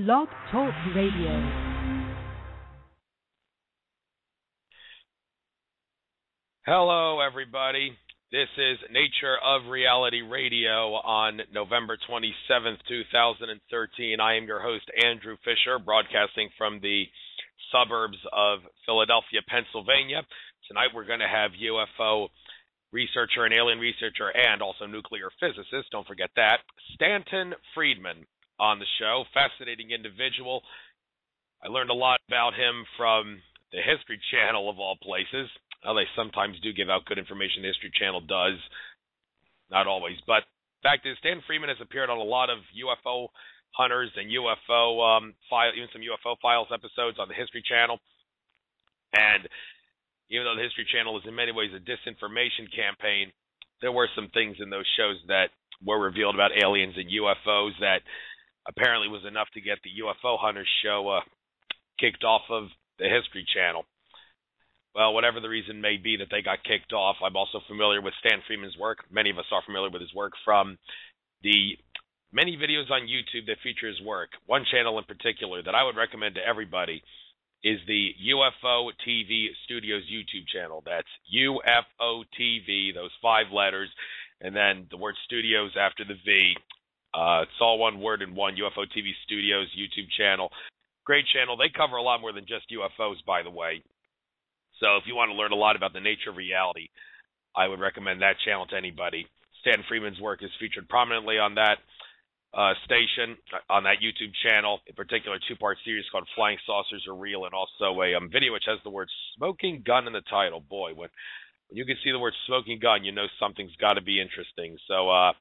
Blog Talk Radio. Hello, everybody. This is Nature of Reality Radio on November 27th, 2013. I am your host, Andrew Fisher, broadcasting from the suburbs of Philadelphia, Pennsylvania. Tonight we're going to have UFO researcher and alien researcher and also nuclear physicist, don't forget that, Stanton Friedman on the show. Fascinating individual. I learned a lot about him from the History Channel, of all places. Well, they sometimes do give out good information. The History Channel does. Not always. But the fact is, Stanton Friedman has appeared on a lot of UFO hunters and UFO even some UFO Files episodes on the History Channel. And even though the History Channel is in many ways a disinformation campaign, there were some things in those shows that were revealed about aliens and UFOs that apparently was enough to get the UFO Hunters show kicked off of the History Channel. Well, whatever the reason may be that they got kicked off, I'm also familiar with Stan Friedman's work. Many of us are familiar with his work from the many videos on YouTube that feature his work. One channel in particular that I would recommend to everybody is the UFO TV Studios YouTube channel. That's UFO TV, those 5 letters, and then the word studios after the V. It's all one word in one, UFO TV Studios YouTube channel. Great channel. They cover a lot more than just UFOs, by the way. So if you want to learn a lot about the nature of reality, I would recommend that channel to anybody. Stan Friedman's work is featured prominently on that station, on that YouTube channel, in particular a 2-part series called Flying Saucers Are Real, and also a video which has the word smoking gun in the title. Boy, when you can see the word smoking gun, you know something's got to be interesting. So,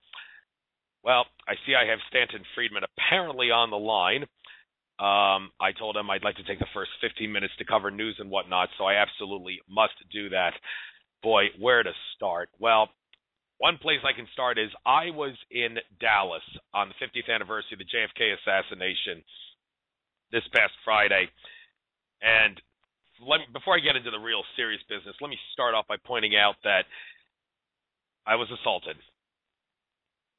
well, I see I have Stanton Friedman apparently on the line. I told him I'd like to take the first 15 minutes to cover news and whatnot, so I absolutely must do that. Boy, where to start? Well, one place I can start is I was in Dallas on the 50th anniversary of the JFK assassination this past Friday. And before I get into the real serious business, let me start off by pointing out that I was assaulted.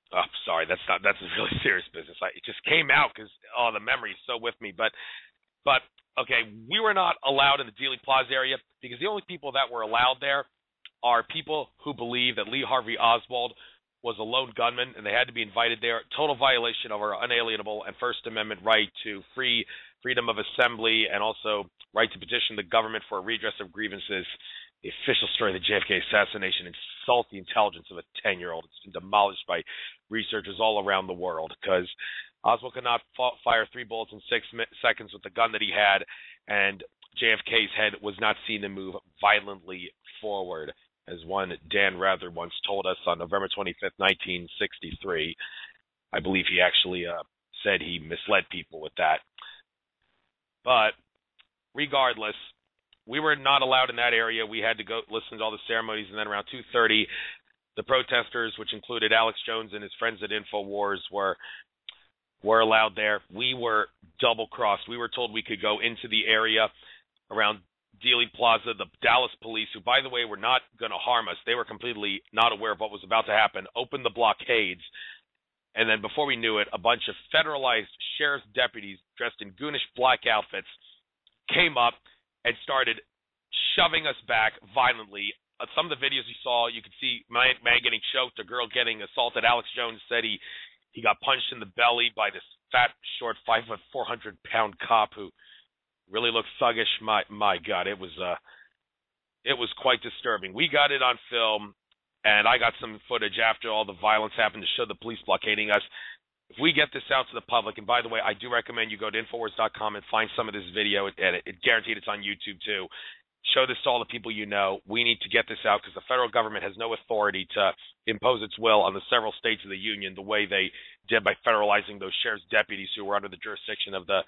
Oh, sorry, that's a really serious business. It just came out because the memory is so with me. But okay, we were not allowed in the Dealey Plaza area because the only people that were allowed there are people who believe that Lee Harvey Oswald was a lone gunman and they had to be invited there. Total violation of our unalienable and First Amendment right to freedom of assembly and also right to petition the government for a redress of grievances. The official story of the JFK assassination insults the intelligence of a 10-year-old. It's been demolished by researchers all around the world because Oswald could not fire 3 bullets in 6 seconds with the gun that he had, and JFK's head was not seen to move violently forward, as one Dan Rather once told us on November 25th, 1963. I believe he actually said he misled people with that. But regardless, we were not allowed in that area. We had to go listen to all the ceremonies, and then around 2:30, the protesters, which included Alex Jones and his friends at InfoWars, were allowed there. We were double-crossed. We were told we could go into the area around Dealey Plaza. The Dallas police, who, by the way, were not going to harm us, they were completely not aware of what was about to happen, opened the blockades. And then before we knew it, a bunch of federalized sheriff's deputies dressed in goonish black outfits came up and started shoving us back violently. Some of the videos you saw, you could see man getting choked, a girl getting assaulted. Alex Jones said he got punched in the belly by this fat, short, 5'4", 400-pound cop who really looked thuggish. My God, it was quite disturbing. We got it on film, and I got some footage after all the violence happened to show the police blockading us. If we get this out to the public, and by the way, I do recommend you go to Infowars.com and find some of this video, and it guaranteed it's on YouTube too. Show this to all the people you know. We need to get this out because the federal government has no authority to impose its will on the several states of the union the way they did by federalizing those sheriff's deputies who were under the jurisdiction of the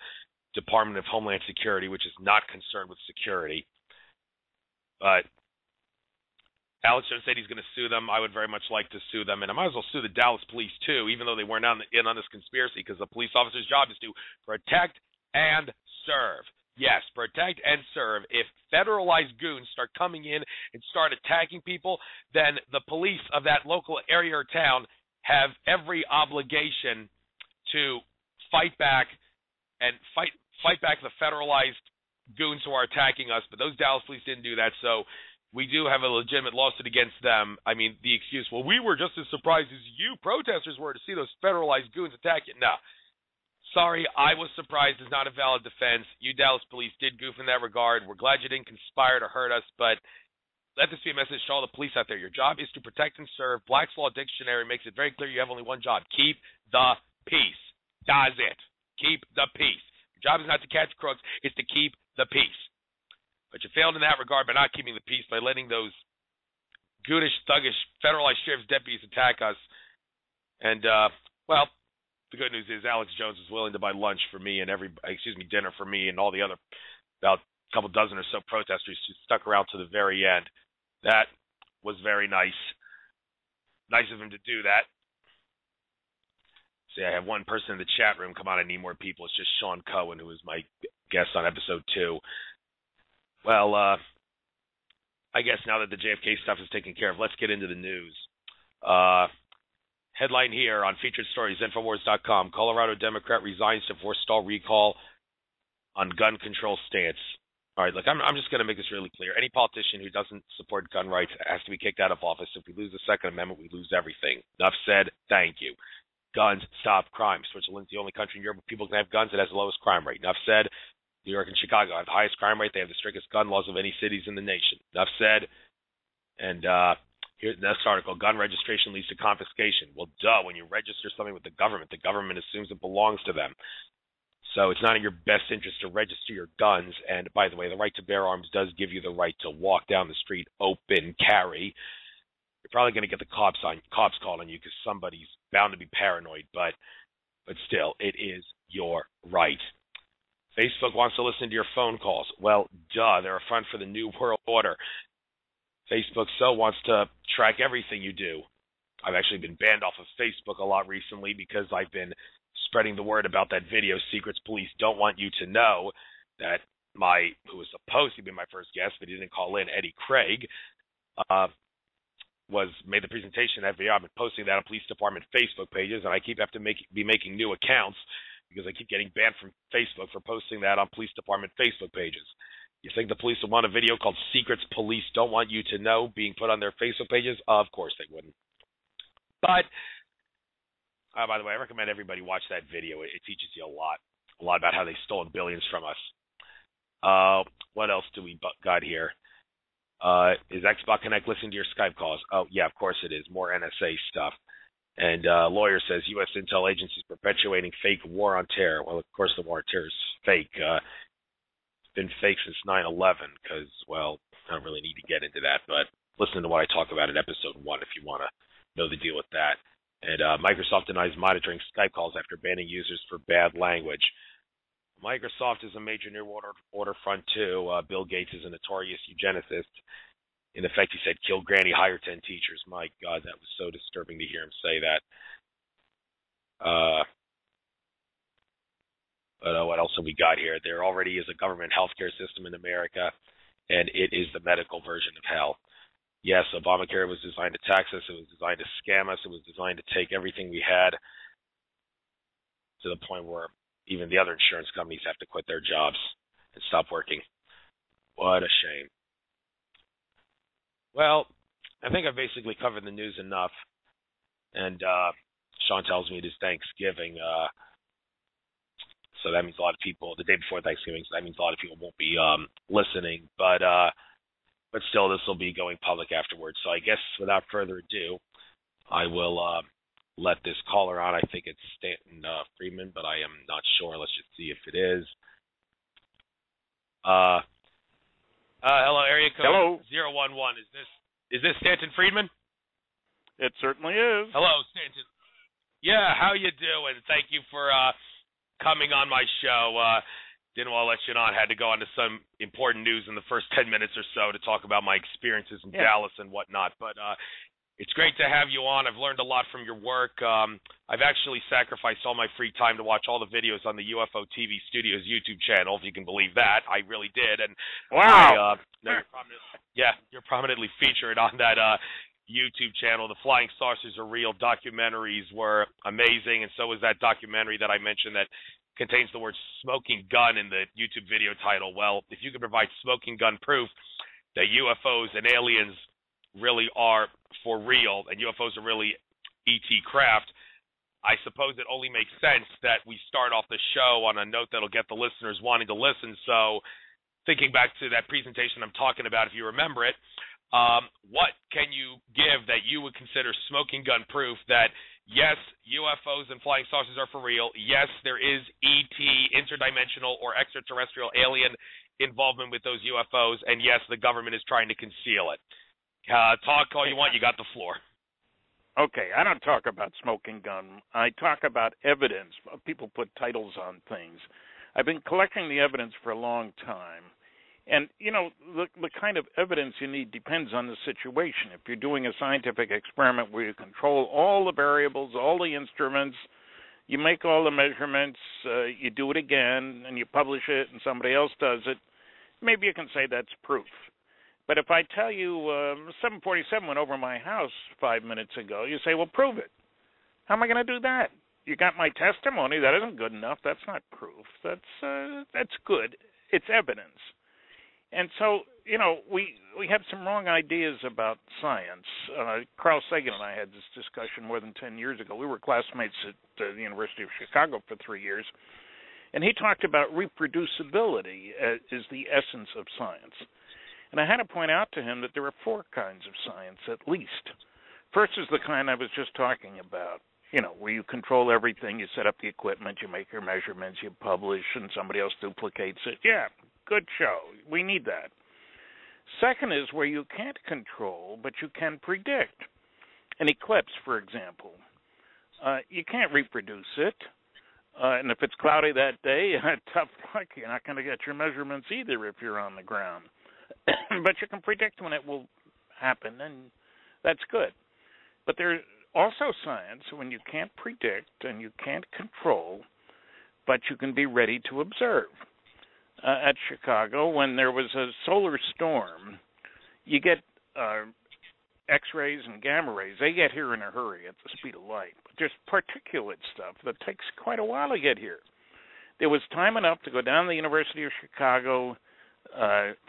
Department of Homeland Security, which is not concerned with security. But Alex Jones said he's going to sue them. I would very much like to sue them, and I might as well sue the Dallas police too, even though they weren't in on this conspiracy, because the police officer's job is to protect and serve. Yes, protect and serve. If federalized goons start coming in and start attacking people, then the police of that local area or town have every obligation to fight back and fight back the federalized goons who are attacking us. But those Dallas police didn't do that, so we do have a legitimate lawsuit against them. I mean, the excuse, well, we were just as surprised as you protesters were to see those federalized goons attack you. No. Sorry, I was surprised is not a valid defense. You Dallas police did goof in that regard. We're glad you didn't conspire to hurt us, but let this be a message to all the police out there. Your job is to protect and serve. Black's Law Dictionary makes it very clear you have only one job. Keep the peace. That's it. Keep the peace. Your job is not to catch crooks. It's to keep the peace. But you failed in that regard by not keeping the peace, by letting those goonish, thuggish, federalized sheriff's deputies attack us. And, well, the good news is Alex Jones was willing to buy lunch for me and dinner for me and all the other about a couple dozen or so protesters who stuck around to the very end. That was very nice. Nice of him to do that. See, I have one person in the chat room. Come on, I need more people. It's just Sean Cohen, who was my guest on episode 2. Well, I guess now that the JFK stuff is taken care of, let's get into the news. Headline here on Featured Stories, Infowars.com. Colorado Democrat resigns to forestall recall on gun control stance. All right, look, I'm just going to make this really clear. Any politician who doesn't support gun rights has to be kicked out of office. If we lose the Second Amendment, we lose everything. Enough said. Thank you. Guns stop crime. Switzerland's the only country in Europe where people can have guns that has the lowest crime rate. Enough said. New York and Chicago have the highest crime rate. They have the strictest gun laws of any cities in the nation. Enough said. And here's the next article. Gun registration leads to confiscation. Well, duh. When you register something with the government assumes it belongs to them. So it's not in your best interest to register your guns. And by the way, the right to bear arms does give you the right to walk down the street, open carry. You're probably going to get the cops called on you because somebody's bound to be paranoid. But still, it is your right. Facebook wants to listen to your phone calls. Well, duh, they're a front for the New World Order. Facebook wants to track everything you do. I've actually been banned off of Facebook a lot recently because I've been spreading the word about that video, Secrets Police Don't Want You to Know, that who was supposed to be my first guest, but he didn't call in, Eddie Craig, made the presentation of that video. I've been posting that on police department Facebook pages, and I have to be making new accounts because I keep getting banned from Facebook for posting that on police department Facebook pages. You think the police would want a video called Secrets Police Don't Want You to Know being put on their Facebook pages? Of course they wouldn't. But, by the way, I recommend everybody watch that video. It teaches you a lot about how they stole billions from us. What else do we got here? Is Xbox Connect listening to your Skype calls? Oh, yeah, of course it is. More NSA stuff. And lawyer says U.S. intel agencies perpetuating fake war on terror. Well, of course the war on terror is fake. It's been fake since 9/11 because, well, I don't really need to get into that, but listen to what I talk about in episode 1 if you want to know the deal with that. And Microsoft denies monitoring Skype calls after banning users for bad language. Microsoft is a major New World Order front too. Bill Gates is a notorious eugenicist. In effect, he said, kill Granny, hire 10 teachers. My God, that was so disturbing to hear him say that. But what else have we got here? There already is a government healthcare system in America, and it is the medical version of hell. Yes, Obamacare was designed to tax us. It was designed to scam us. It was designed to take everything we had to the point where even the other insurance companies have to quit their jobs and stop working. What a shame. Well, I think I've basically covered the news enough. And Sean tells me it is Thanksgiving. So that means a lot of people, the day before Thanksgiving, so that means a lot of people won't be listening. But still, this will be going public afterwards. So I guess without further ado, I will let this caller on. I think it's Stanton Friedman, but I am not sure. Let's just see if it is. Hello, area code 011. Is this Stanton Friedman? It certainly is. Hello, Stanton. Yeah, how you doing? Thank you for coming on my show. Didn't want to let you on. Had to go on to some important news in the first 10 minutes or so to talk about my experiences in Dallas and whatnot. But it's great to have you on. I've learned a lot from your work. I've actually sacrificed all my free time to watch all the videos on the UFO TV Studios YouTube channel, if you can believe that. I really did. And wow. You're prominently featured on that YouTube channel. The Flying Saucers Are Real documentaries were amazing, and so was that documentary that I mentioned that contains the word smoking gun in the YouTube video title. Well, if you could provide smoking gun proof that UFOs and aliens really are for real and UFOs are really ET craft, I suppose it only makes sense that we start off the show on a note that'll get the listeners wanting to listen. So thinking back to that presentation I'm talking about, if you remember it, what can you give that you would consider smoking gun proof that, yes, UFOs and flying saucers are for real, yes, there is ET, interdimensional or extraterrestrial alien involvement with those UFOs, and yes, the government is trying to conceal it. Talk all you want, you got the floor. Okay, I don't talk about smoking gun. I talk about evidence. People put titles on things. I've been collecting the evidence for a long time. And, the kind of evidence you need depends on the situation. If you're doing a scientific experiment where you control all the variables, all the instruments, you make all the measurements, you do it again, and you publish it, and somebody else does it, maybe you can say that's proof. But if I tell you 747 went over my house 5 minutes ago, you say, well, prove it. How am I going to do that? You got my testimony. That isn't good enough. That's not proof. That's good. It's evidence. And so, we have some wrong ideas about science. Carl Sagan and I had this discussion more than 10 years ago. We were classmates at the University of Chicago for 3 years. And he talked about reproducibility as the essence of science. And I had to point out to him that there are 4 kinds of science, at least. First is the kind I was just talking about, where you control everything, you set up the equipment, you make your measurements, you publish, and somebody else duplicates it. Yeah, good show. We need that. Second is where you can't control, but you can predict. An eclipse, for example. You can't reproduce it. And if it's cloudy that day, tough luck. You're not going to get your measurements either if you're on the ground. But you can predict when it will happen, and that's good. But there's also science when you can't predict and you can't control, but you can be ready to observe. At Chicago, when there was a solar storm, you get X-rays and gamma rays. They get here in a hurry at the speed of light. But there's particulate stuff that takes quite a while to get here. There was time enough to go down to the University of Chicago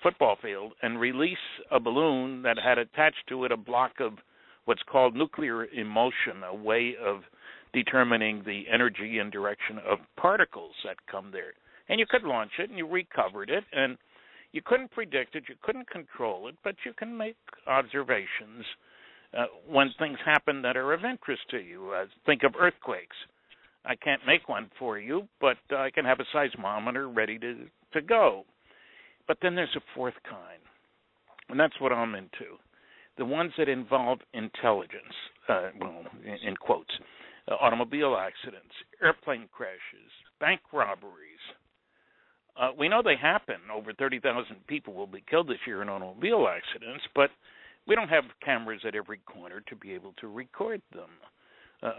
football field and release a balloon that had attached to it a block of what's called nuclear emulsion, a way of determining the energy and direction of particles that come there. And you could launch it, and you recovered it, and you couldn't predict it, you couldn't control it, but you can make observations when things happen that are of interest to you. Think of earthquakes. I can't make one for you, but I can have a seismometer ready to go. But then there's a 4th kind, and that's what I'm into. The ones that involve intelligence, in quotes, automobile accidents, airplane crashes, bank robberies. We know they happen. Over 30,000 people will be killed this year in automobile accidents, but we don't have cameras at every corner to be able to record them.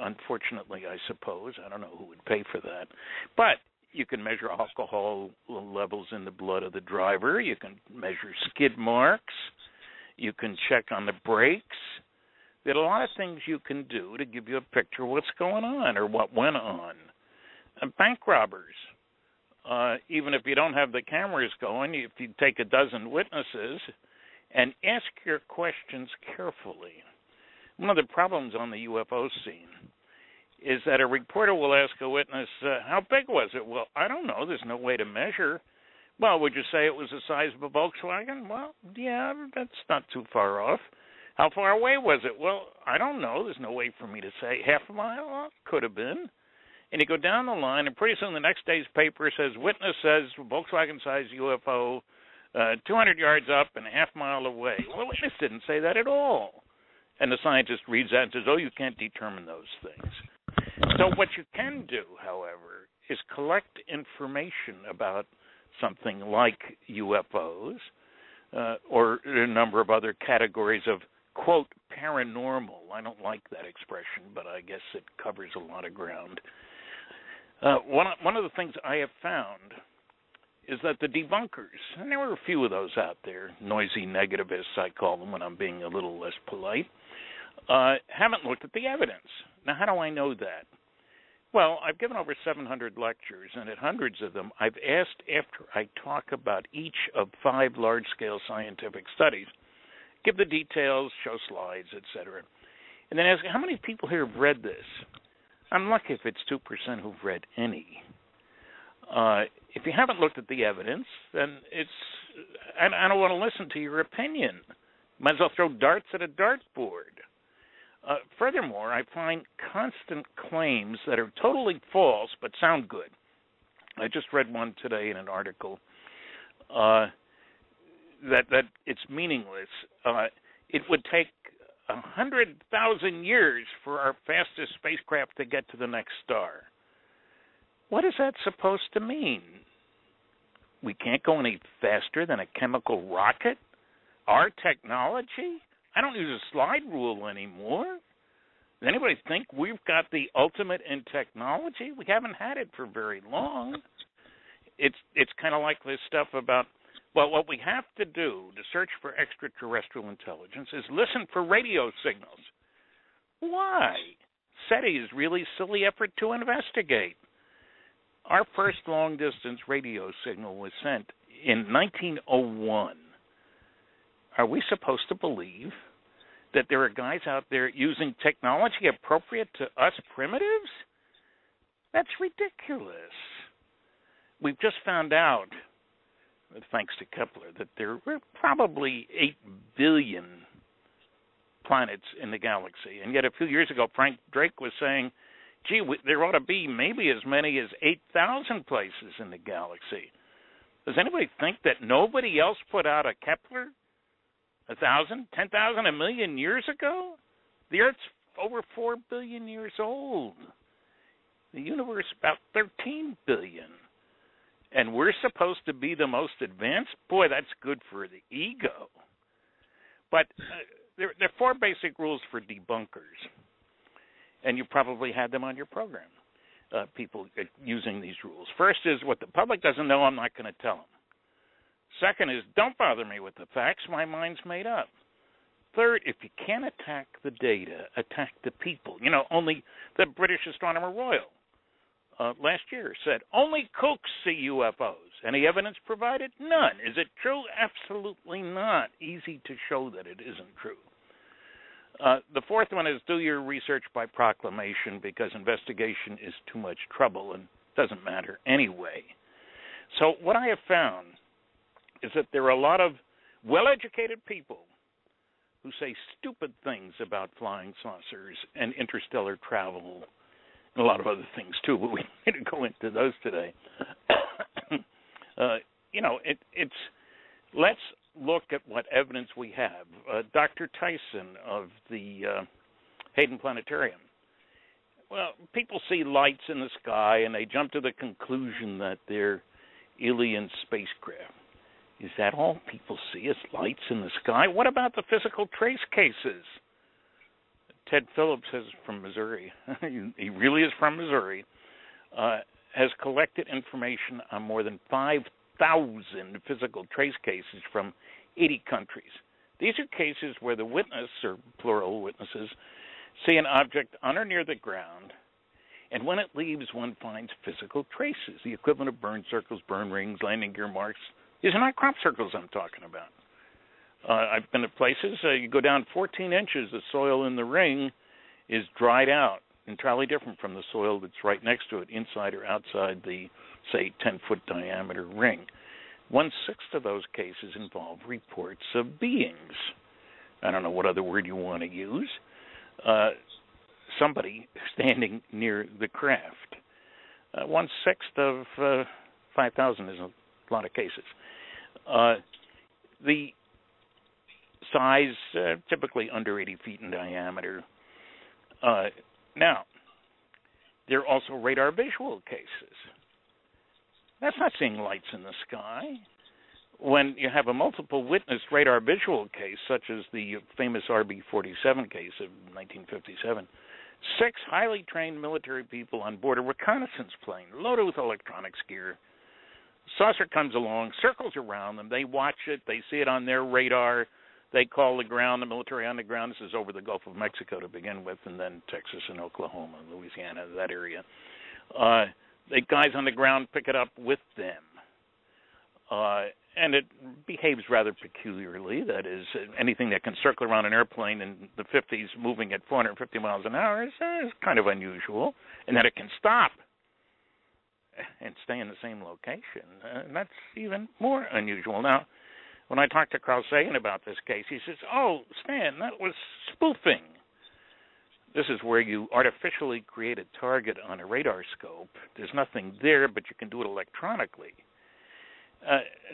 Unfortunately, I suppose. I don't know who would pay for that. But you can measure alcohol levels in the blood of the driver. You can measure skid marks. You can check on the brakes. There are a lot of things you can do to give you a picture of what's going on or what went on. Bank robbers. Even if you don't have the cameras going, if you take a dozen witnesses and ask your questions carefully. One of the problems on the UFO scene is that a reporter will ask a witness, how big was it? Well, I don't know. There's no way to measure. Well, would you say it was the size of a Volkswagen? Well, yeah, that's not too far off. How far away was it? Well, I don't know. There's no way for me to say. Half a mile? Well, could have been. And you go down the line, and pretty soon the next day's paper says, witness says Volkswagen-sized UFO 200 yards up and a half mile away. Well, witness didn't say that at all. And the scientist reads that and says, oh, you can't determine those things. So what you can do, however, is collect information about something like UFOs or a number of other categories of, quote, paranormal. I don't like that expression, but I guess it covers a lot of ground. One of the things I have found is that the debunkers, and there were a few of those out there, noisy negativists I call them when I'm being a little less polite, haven't looked at the evidence. Now, how do I know that? Well, I've given over 700 lectures, and at hundreds of them, I've asked after I talk about each of 5 large-scale scientific studies, give the details, show slides, etc., and then ask, how many people here have read this? I'm lucky if it's 2% who've read any. If you haven't looked at the evidence, then I don't want to listen to your opinion. Might as well throw darts at a dartboard. Furthermore, I find constant claims that are totally false but sound good. I just read one today in an article that it's meaningless. It would take 100,000 years for our fastest spacecraft to get to the next star. What is that supposed to mean? We can't go any faster than a chemical rocket? Our technology? I don't use a slide rule anymore. Does anybody think we've got the ultimate in technology? We haven't had it for very long. It's kind of like this stuff about, well, what we have to do to search for extraterrestrial intelligence is listen for radio signals. Why? SETI is really a silly effort to investigate. Our first long-distance radio signal was sent in 1901. Are we supposed to believe that there are guys out there using technology appropriate to us primitives? That's ridiculous. We've just found out, thanks to Kepler, that there were probably 8 billion planets in the galaxy. And yet a few years ago, Frank Drake was saying, gee, there ought to be maybe as many as 8,000 places in the galaxy. Does anybody think that nobody else put out a Kepler 1,000, 10,000, a million years ago? The Earth's over 4 billion years old. The universe about 13 billion. And we're supposed to be the most advanced? Boy, that's good for the ego. But there are 4 basic rules for debunkers. And you probably had them on your program, people using these rules. First is, what the public doesn't know, I'm not going to tell them. Second is, don't bother me with the facts, my mind's made up. Third, if you can't attack the data, attack the people. You know, only the British Astronomer Royal last year said, only kooks see UFOs. Any evidence provided? None. Is it true? Absolutely not. Easy to show that it isn't true. The fourth one is, do your research by proclamation, because investigation is too much trouble and doesn't matter anyway. So what I have found is that there are a lot of well-educated people who say stupid things about flying saucers and interstellar travel and a lot of other things too, but we need to go into those today. Let's look at what evidence we have. Dr. Tyson of the Hayden Planetarium. Well, people see lights in the sky and they jump to the conclusion that they're alien spacecraft. Is that all people see is lights in the sky? What about the physical trace cases? Ted Phillips is from Missouri. He really is from Missouri. Has collected information on more than 5,000 physical trace cases from 80 countries. These are cases where the witness, or plural witnesses, see an object on or near the ground, and when it leaves, one finds physical traces, the equivalent of burn circles, burn rings, landing gear marks. These are not crop circles I'm talking about. I've been at places, you go down 14 inches, the soil in the ring is dried out, entirely different from the soil that's right next to it, inside or outside the, say, 10-foot diameter ring. 1/6 of those cases involve reports of beings. I don't know what other word you want to use. Somebody standing near the craft. 1/6 of 5,000 is a lot of cases. The size, typically under 80 feet in diameter. Now, there are also radar visual cases. That's not seeing lights in the sky. When you have a multiple witness radar visual case, such as the famous RB-47 case of 1957, 6 highly trained military people on board a reconnaissance plane loaded with electronics gear. Saucer comes along, circles around them, they watch it, they see it on their radar, they call the ground, the military on the ground. This is over the Gulf of Mexico to begin with, and then Texas and Oklahoma, Louisiana, that area. The guys on the ground pick it up with them. And it behaves rather peculiarly. That is, anything that can circle around an airplane in the 50s moving at 450 miles an hour is kind of unusual. And that it can stop and stay in the same location, that's even more unusual. Now, when I talked to Carl Sagan about this case, he says, "Oh, Stan, that was spoofing." This is where you artificially create a target on a radar scope. There's nothing there, but you can do it electronically.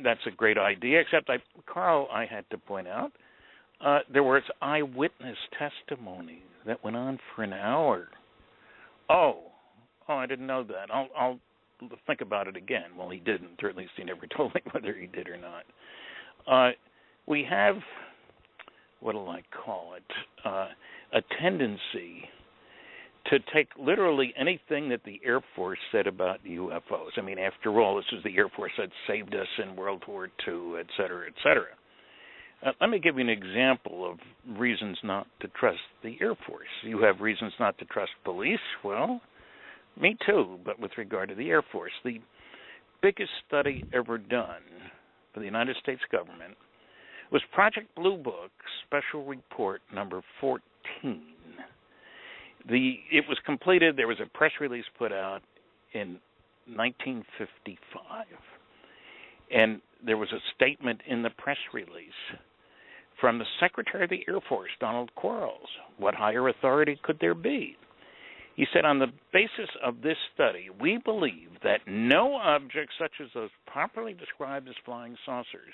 That's a great idea, except Carl, I had to point out, there was eyewitness testimony that went on for an hour. Oh, I didn't know that. I'll think about it again. Well, he didn't, or at least he never told me whether he did or not. We have, what do I call it, a tendency to take literally anything that the Air Force said about UFOs. I mean, after all, this is the Air Force that saved us in World War II, et cetera, et cetera. Let me give you an example of reasons not to trust the Air Force. You have reasons not to trust police. Well, me too, but with regard to the Air Force. The biggest study ever done for the United States government was Project Blue Book, Special Report number 14. It was completed. There was a press release put out in 1955. And there was a statement in the press release from the Secretary of the Air Force, Donald Quarles. What higher authority could there be? He said, on the basis of this study, we believe that no objects such as those properly described as flying saucers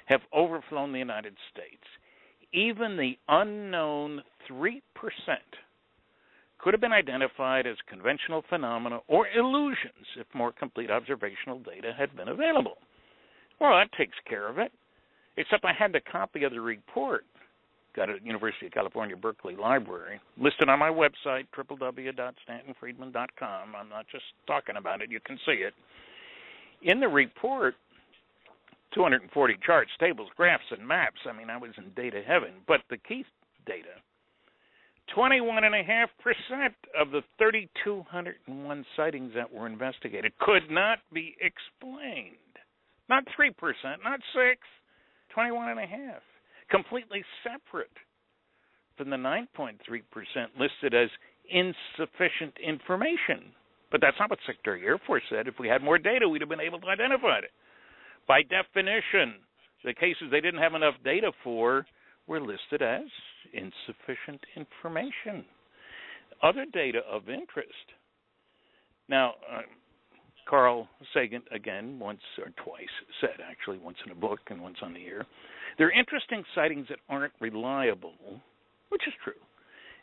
have overflown the United States. Even the unknown 3% could have been identified as conventional phenomena or illusions if more complete observational data had been available. Well, that takes care of it, except I had the copy of the report. Got it at University of California, Berkeley Library, listed on my website, www.stantonfriedman.com. I'm not just talking about it. You can see it. In the report, 240 charts, tables, graphs, and maps. I mean, I was in data heaven. But the key data, 21.5% of the 3,201 sightings that were investigated could not be explained. Not 3%, not 6%, 21.5%. Completely separate from the 9.3% listed as insufficient information. But that's not what Secretary of the Air Force said. If we had more data, we'd have been able to identify it. By definition, the cases they didn't have enough data for were listed as insufficient information. Other data of interest. Now, Carl Sagan, again, once or twice said, actually, once in a book and once on the air, there are interesting sightings that aren't reliable, which is true.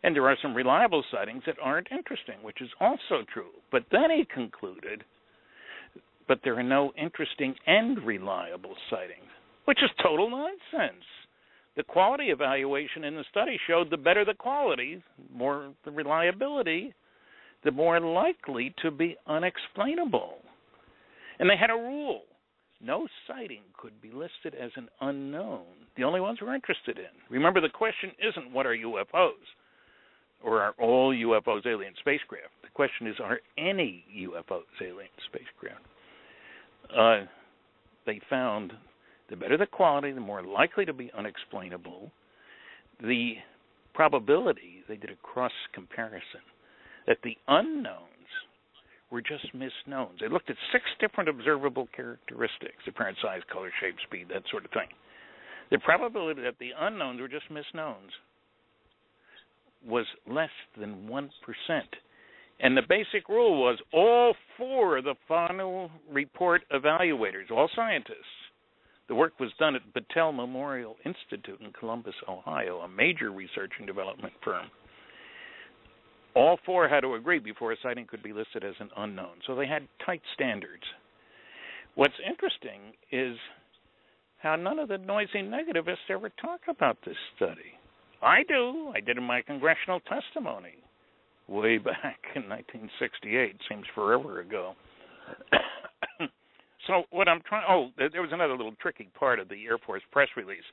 And there are some reliable sightings that aren't interesting, which is also true. But then he concluded, but there are no interesting and reliable sightings, which is total nonsense. The quality evaluation in the study showed the better the quality, more the reliability, the more likely to be unexplainable. And they had a rule. No sighting could be listed as an unknown. The only ones we're interested in. Remember, the question isn't what are UFOs or are all UFOs alien spacecraft. The question is, are any UFOs alien spacecraft? They found the better the quality, the more likely to be unexplainable. The probability, they did a cross comparison, that the unknowns were just misknowns. They looked at 6 different observable characteristics, apparent size, color, shape, speed, that sort of thing. The probability that the unknowns were just misknowns was less than 1%. And the basic rule was all 4 of the final report evaluators, all scientists. The work was done at Battelle Memorial Institute in Columbus, Ohio, a major research and development firm. All 4 had to agree before a sighting could be listed as an unknown. So they had tight standards. What's interesting is how none of the noisy negativists ever talk about this study. I do. I did in my congressional testimony way back in 1968. Seems forever ago. So what I'm trying... there was another little tricky part of the Air Force press release.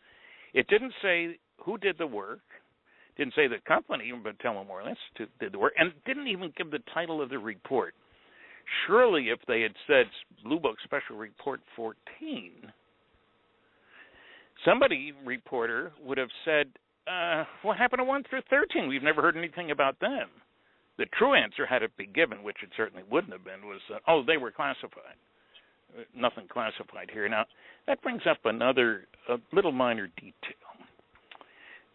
It didn't say who did the work. Didn't say the company, but Battelle Memorial Institute did the work, and didn't even give the title of the report. Surely if they had said Blue Book Special Report 14, reporter would have said, what happened to 1 through 13? We've never heard anything about them. The true answer, had it been given, which it certainly wouldn't have been, was, they were classified. Nothing classified here. Now, that brings up another little minor detail.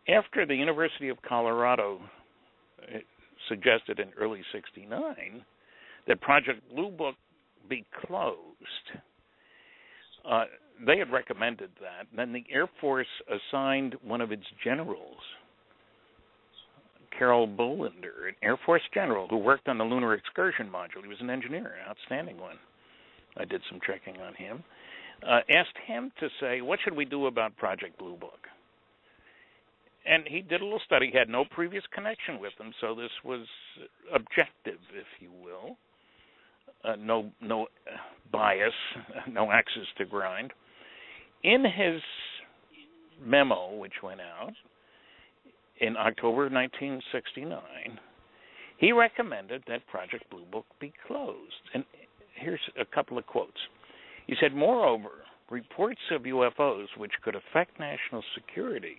After the University of Colorado suggested in early '69 that Project Blue Book be closed, they had recommended that. Then the Air Force assigned one of its generals, Carol Bolender, an Air Force general who worked on the Lunar Excursion Module. He was an engineer, an outstanding one. I did some checking on him. Asked him to say, what should we do about Project Blue Book? And he did a little study. He had no previous connection with them, so this was objective, if you will. No bias, no axes to grind. In his memo, which went out in October 1969, he recommended that Project Blue Book be closed. And here's a couple of quotes. He said, moreover, reports of UFOs which could affect national security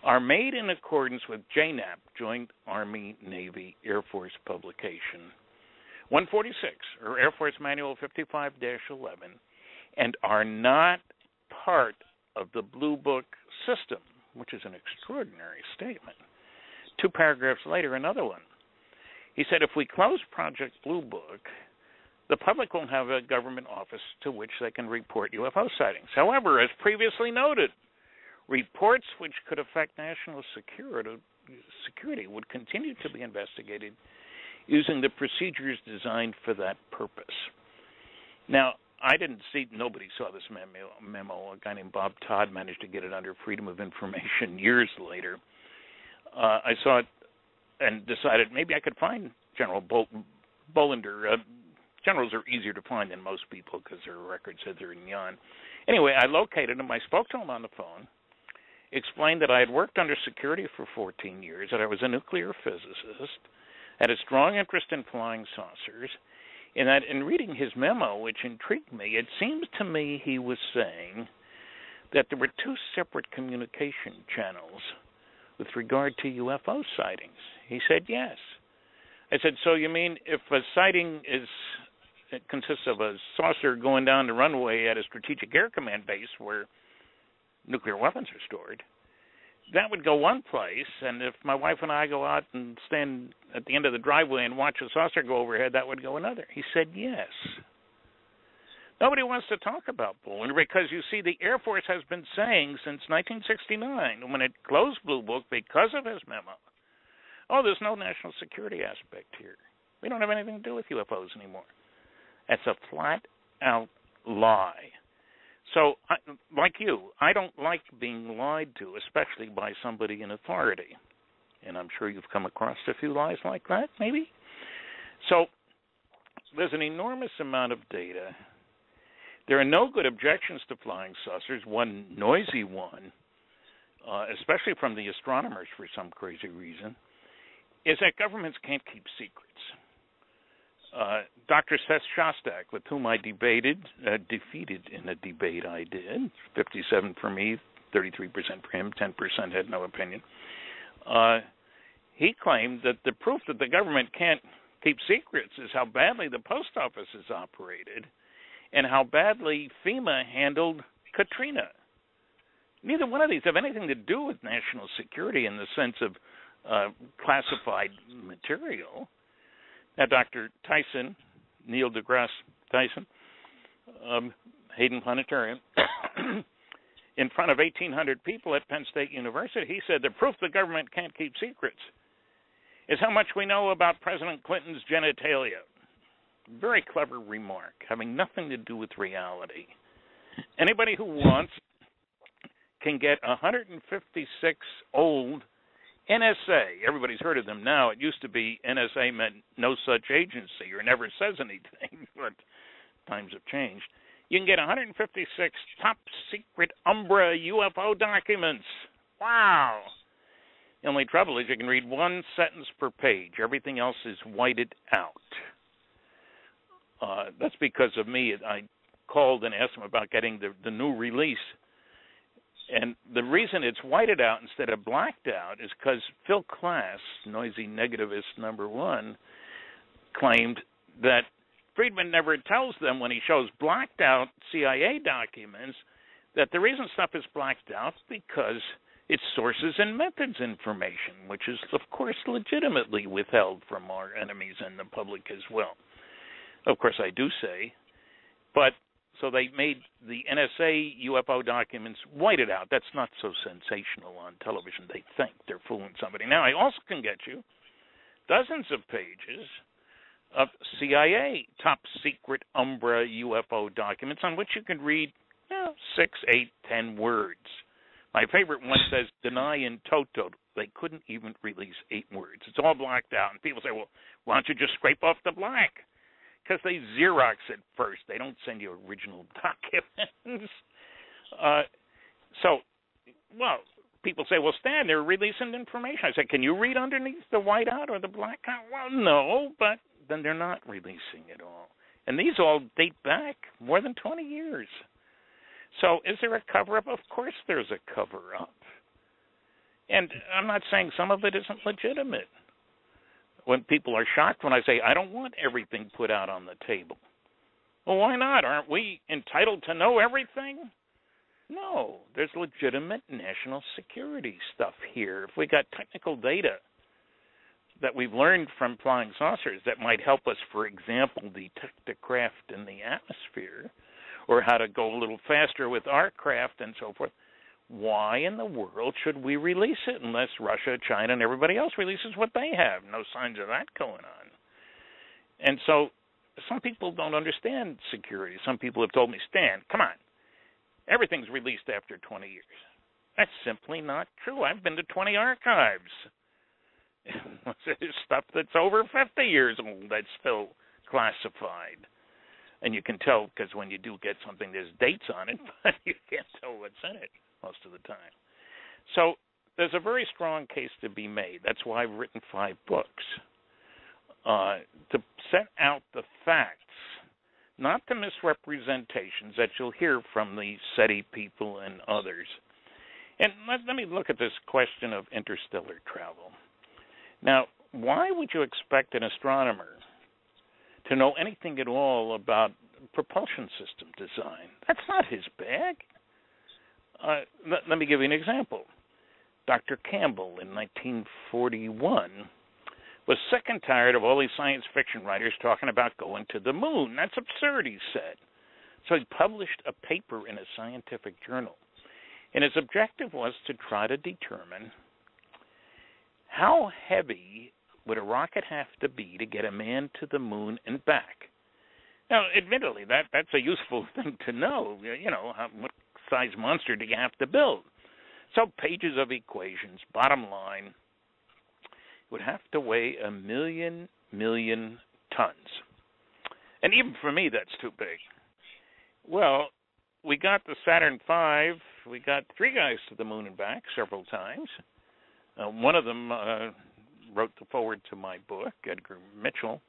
are made in accordance with JNAP, Joint Army Navy Air Force Publication 146, or Air Force Manual 55-11, and are not part of the Blue Book system, which is an extraordinary statement. 2 paragraphs later, another one. He said, if we close Project Blue Book, the public will have a government office to which they can report UFO sightings. However, as previously noted, reports which could affect national security would continue to be investigated using the procedures designed for that purpose. Now, I didn't see, nobody saw this memo. A guy named Bob Todd managed to get it under Freedom of Information years later. I saw it and decided maybe I could find General Bolender. Generals are easier to find than most people because their record said they're in Yan. Anyway, I located him. I spoke to him on the phone, explained that I had worked under security for 14 years, that I was a nuclear physicist, had a strong interest in flying saucers, and that in reading his memo, which intrigued me, it seems to me he was saying that there were 2 separate communication channels with regard to UFO sightings. He said yes. I said, so you mean if a sighting consists of a saucer going down the runway at a Strategic Air Command base where nuclear weapons are stored, that would go one place, and if my wife and I go out and stand at the end of the driveway and watch a saucer go overhead, that would go another. He said yes. Nobody wants to talk about Bolender because, you see, the Air Force has been saying since 1969, when it closed Blue Book because of his memo, there's no national security aspect here. We don't have anything to do with UFOs anymore. That's a flat-out lie. So, like you, I don't like being lied to, especially by somebody in authority. And I'm sure you've come across a few lies like that, maybe? So, there's an enormous amount of data. There are no good objections to flying saucers. One noisy one, especially from the astronomers for some crazy reason, is that governments can't keep secrets. Dr. Seth Shostak, with whom I defeated in a debate I did, 57 for me, 33% for him, 10% had no opinion. He claimed that the proof that the government can't keep secrets is how badly the post office is operated and how badly FEMA handled Katrina. Neither one of these have anything to do with national security in the sense of classified material. Now, Dr. Tyson, Neil deGrasse Tyson, Hayden Planetarium, in front of 1,800 people at Penn State University, he said the proof the government can't keep secrets is how much we know about President Clinton's genitalia. Very clever remark, having nothing to do with reality. Anybody who wants can get 156 old NSA. Everybody's heard of them now. It used to be NSA meant no such agency or never says anything, but times have changed. You can get 156 top secret Umbra UFO documents. Wow. The only trouble is you can read one sentence per page. Everything else is whited out. That's because of me. I called and asked them about getting the new release. And the reason it's whited out instead of blacked out is because Phil Klass, noisy negativist number one, claimed that Friedman never tells them when he shows blacked out CIA documents that the reason stuff is blacked out because it's sources and methods information, which is, of course, legitimately withheld from our enemies and the public as well. Of course, I do say. But so they made the NSA UFO documents whited out. That's not so sensational on television. They think they're fooling somebody. Now, I also can get you dozens of pages of CIA top secret Umbra UFO documents on which you can read 6, 8, 10 words. My favorite one says, deny in toto. They couldn't even release 8 words. It's all blacked out. And people say, well, why don't you just scrape off the black? Because they Xerox it first. They don't send you original documents. People say, well, Stan, they're releasing information. I say, can you read underneath the whiteout or the blackout? Well, no, but then they're not releasing it all. And these all date back more than 20 years. So is there a cover-up? Of course there's a cover-up. And I'm not saying some of it isn't legitimate. When people are shocked when I say, I don't want everything put out on the table. Well, why not? Aren't we entitled to know everything? No, there's legitimate national security stuff here. If we got technical data that we've learned from flying saucers that might help us, for example, detect a craft in the atmosphere, or how to go a little faster with our craft and so forth, why in the world should we release it unless Russia, China, and everybody else releases what they have? No signs of that going on. And so some people don't understand security. Some people have told me, Stan, come on, everything's released after 20 years. That's simply not true. I've been to 20 archives. There's stuff that's over 50 years old that's still classified. And you can tell because when you do get something, there's dates on it, but you can't tell what's in it most of the time. So there's a very strong case to be made. That's why I've written 5 books, to set out the facts, not the misrepresentations that you'll hear from the SETI people and others. And let me look at this question of interstellar travel. Now, why would you expect an astronomer to know anything at all about propulsion system design? That's not his bag. Let me give you an example. Dr. Campbell in 1941 was sick and tired of all these science fiction writers talking about going to the moon. That's absurd, he said. So he published a paper in a scientific journal. And his objective was to try to determine how heavy would a rocket have to be to get a man to the moon and back. Now, admittedly, that's a useful thing to know. You know, what size monster do you have to build? So pages of equations, bottom line, would have to weigh 1 million tons. And even for me, that's too big. Well, we got the Saturn V. We got 3 guys to the moon and back several times. One of them wrote the foreword to my book, Edgar Mitchell.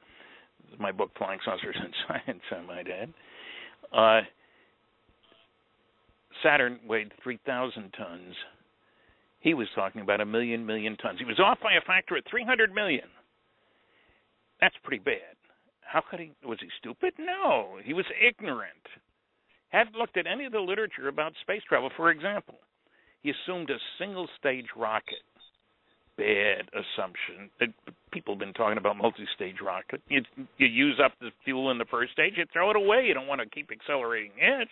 This is my book, Flying Saucers and Science, I might add. Saturn weighed 3,000 tons. He was talking about 1 million tons. He was off by a factor of 300 million. That's pretty bad. How could he? Was he stupid? No, he was ignorant. Hadn't looked at any of the literature about space travel. For example, he assumed a single-stage rocket. Bad assumption. People have been talking about multi-stage rocket. You use up the fuel in the first stage, you throw it away. You don't want to keep accelerating it.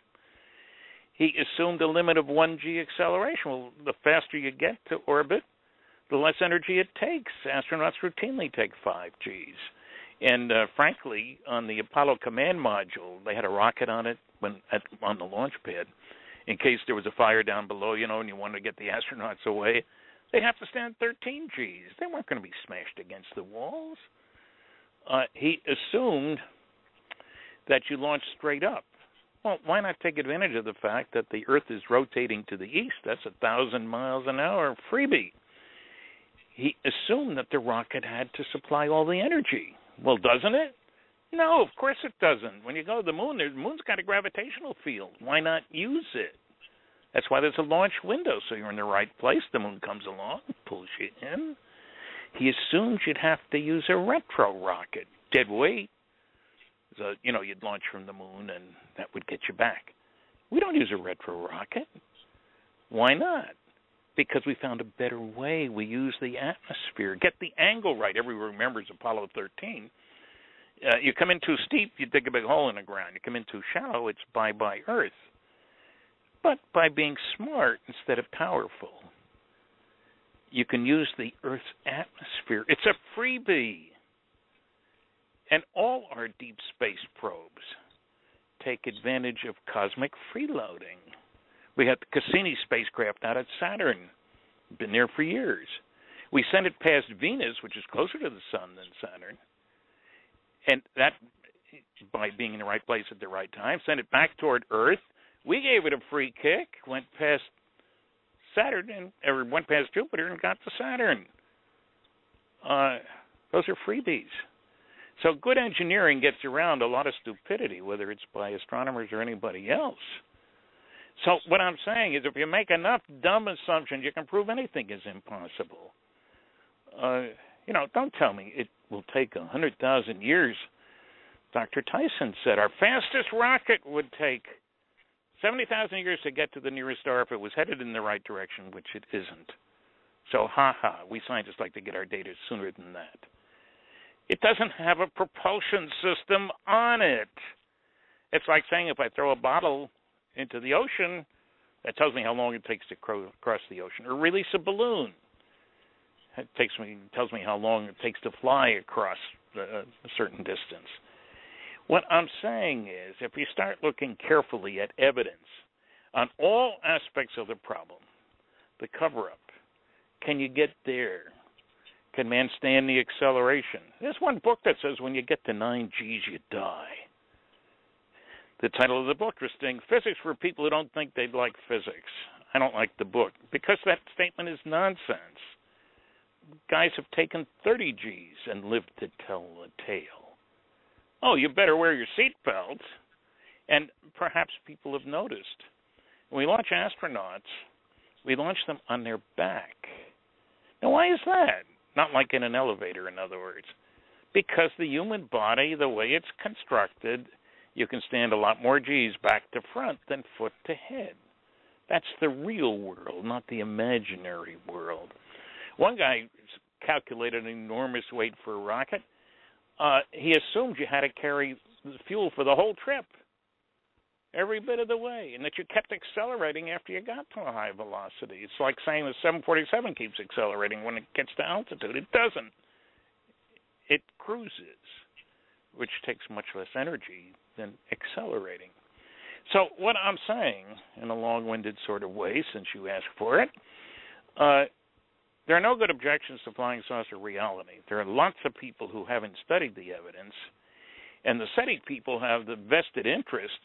He assumed a limit of 1G acceleration. Well, the faster you get to orbit, the less energy it takes. Astronauts routinely take 5Gs. And frankly, on the Apollo command module, they had a rocket on it on the launch pad in case there was a fire down below, and you wanted to get the astronauts away. They'd have to stand 13 Gs. They weren't going to be smashed against the walls. He assumed that you launch straight up. Well, why not take advantage of the fact that the Earth is rotating to the east? That's 1,000 miles an hour freebie. He assumed that the rocket had to supply all the energy. Well, doesn't it? No, of course it doesn't. When you go to the moon, the moon's got a gravitational field. Why not use it? That's why there's a launch window, so you're in the right place. The moon comes along, pulls you in. He assumes you'd have to use a retro rocket, dead weight. So, you'd launch from the moon, and that would get you back. We don't use a retro rocket. Why not? Because we found a better way. We use the atmosphere. Get the angle right. Everyone remembers Apollo 13. You come in too steep, you dig a big hole in the ground. You come in too shallow, it's bye-bye Earth. But by being smart instead of powerful, you can use the Earth's atmosphere. It's a freebie. And all our deep space probes take advantage of cosmic freeloading. We got the Cassini spacecraft out at Saturn. Been there for years. We sent it past Venus, which is closer to the sun than Saturn. And that, by being in the right place at the right time, sent it back toward Earth. We gave it a free kick, went past Saturn, or went past Jupiter and got to Saturn. Those are freebies. So good engineering gets around a lot of stupidity, whether it's by astronomers or anybody else. So what I'm saying is if you make enough dumb assumptions, you can prove anything is impossible. Don't tell me it will take 100,000 years. Dr. Tyson said our fastest rocket would take 70,000 years to get to the nearest star if it was headed in the right direction, which it isn't. So, we scientists like to get our data sooner than that. It doesn't have a propulsion system on it. It's like saying if I throw a bottle into the ocean, that tells me how long it takes to cross the ocean, or release a balloon. It tells me how long it takes to fly across a certain distance. What I'm saying is, if you start looking carefully at evidence on all aspects of the problem, the cover-up, can you get there? Can man stand the acceleration? There's one book that says when you get to 9 Gs, you die. The title of the book was Physics for People Who Don't Think They'd Like Physics. I don't like the book because that statement is nonsense. Guys have taken 30 Gs and lived to tell the tale. Oh, you better wear your seatbelt. And perhaps people have noticed. When we launch astronauts, we launch them on their back. Now, why is that? Not like in an elevator, in other words. Because the human body, the way it's constructed, you can stand a lot more G's back to front than foot to head. That's the real world, not the imaginary world. One guy calculated an enormous weight for a rocket. He assumed you had to carry the fuel for the whole trip, every bit of the way, and that you kept accelerating after you got to a high velocity. It's like saying the 747 keeps accelerating when it gets to altitude. It doesn't. It cruises, which takes much less energy than accelerating. So what I'm saying, in a long-winded sort of way, since you asked for it, there are no good objections to flying saucer reality. There are lots of people who haven't studied the evidence, and the SETI people have the vested interest.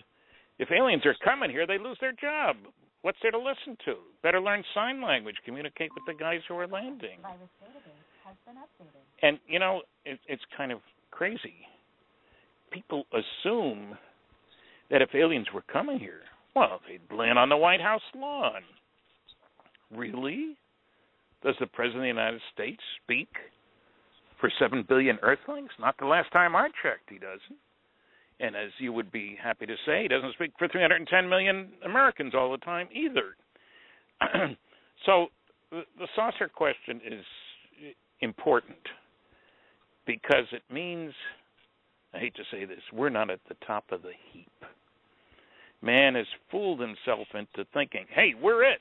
If aliens are coming here, they lose their job. What's there to listen to? Better learn sign language, communicate with the guys who are landing. Virus database has been updated. And, it's kind of crazy. People assume that if aliens were coming here, well, they'd land on the White House lawn. Really? Does the President of the United States speak for 7 billion Earthlings? Not the last time I checked, he doesn't. And as you would be happy to say, he doesn't speak for 310 million Americans all the time either. So the saucer question is important because it means, I hate to say this, we're not at the top of the heap. Man has fooled himself into thinking, hey, we're it.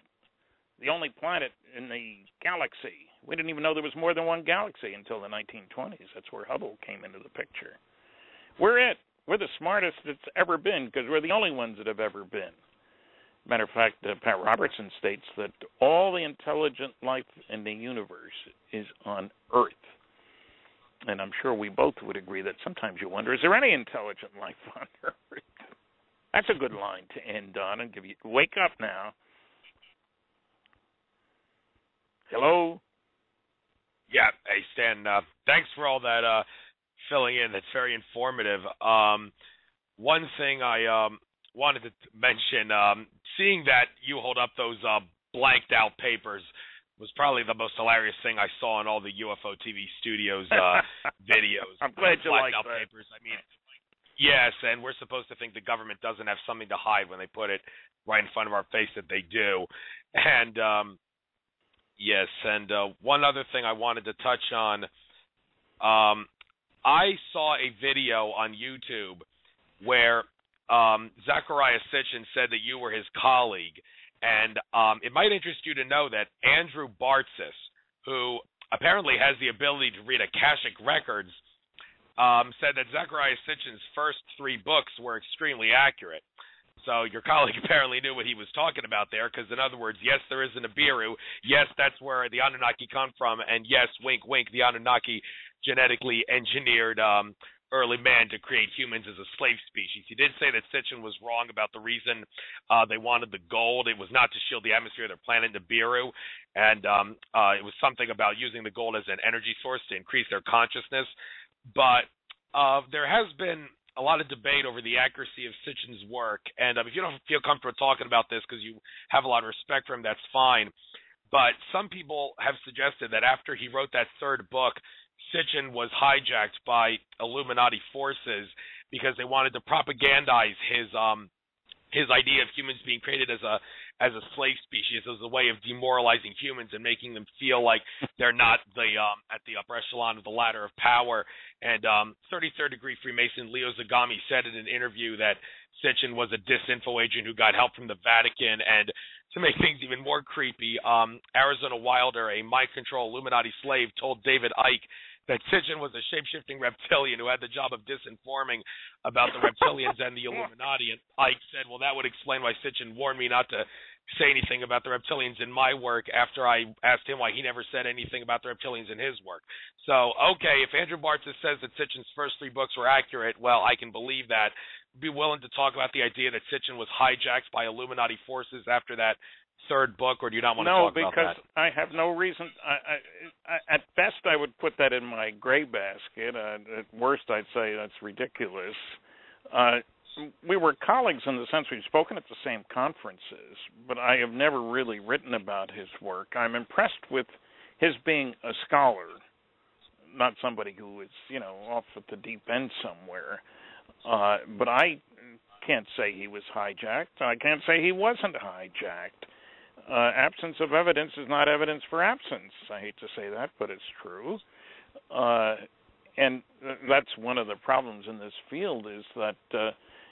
The only planet in the galaxy. We didn't even know there was more than one galaxy until the 1920s. That's where Hubble came into the picture. We're it. We're the smartest it's ever been because we're the only ones that have ever been. Matter of fact, Pat Robertson states that all the intelligent life in the universe is on Earth. And I'm sure we both would agree that sometimes you wonder, is there any intelligent life on Earth? That's a good line to end on and give you, wake up now. Hello? Yeah, hey, Stan, thanks for all that filling in. That's very informative. One thing I wanted to mention, seeing that you hold up those blanked out papers was probably the most hilarious thing I saw in all the UFO TV studios videos. I'm glad you like blacked out that. papers. I mean, yes, and we're supposed to think the government doesn't have something to hide when they put it right in front of our face that they do. And yes, and one other thing I wanted to touch on, I saw a video on YouTube where Zachariah Sitchin said that you were his colleague. And it might interest you to know that Andrew Bartzis, who apparently has the ability to read Akashic records, said that Zachariah Sitchin's first 3 books were extremely accurate. So your colleague apparently knew what he was talking about there, because in other words, yes, there is a Nibiru. Yes, that's where the Anunnaki come from. And yes, wink, wink, the Anunnaki genetically engineered early man to create humans as a slave species. He did say that Sitchin was wrong about the reason they wanted the gold. It was not to shield the atmosphere of their planet Nibiru, and it was something about using the gold as an energy source to increase their consciousness. But there has been a lot of debate over the accuracy of Sitchin's work, and if you don't feel comfortable talking about this because you have a lot of respect for him, that's fine. But some people have suggested that after he wrote that 3rd book, Sitchin was hijacked by Illuminati forces because they wanted to propagandize his idea of humans being created as a slave species, as a way of demoralizing humans and making them feel like they're not at the upper echelon of the ladder of power. And 33rd degree Freemason Leo Zagami said in an interview that Sitchin was a disinfo agent who got help from the Vatican. And to make things even more creepy, Arizona Wilder, a mind control Illuminati slave, told David Icke that Sitchin was a shape-shifting reptilian who had the job of disinforming about the reptilians and the Illuminati. And Icke said, well, that would explain why Sitchin warned me not to say anything about the reptilians in my work after I asked him why he never said anything about the reptilians in his work. So, okay, if Andrew Bartzis says that Sitchin's first 3 books were accurate, well, I can believe that. Be willing to talk about the idea that Sitchin was hijacked by Illuminati forces after that 3rd book, or do you not want to talk about that? No, because I have no reason. At best, I would put that in my gray basket. At worst, I'd say that's ridiculous. We were colleagues in the sense we've spoken at the same conferences, but I have never really written about his work. I'm impressed with his being a scholar, not somebody who is, off at the deep end somewhere. But I can't say he was hijacked. I can't say he wasn't hijacked. Absence of evidence is not evidence for absence. I hate to say that, but it's true. And that's one of the problems in this field is that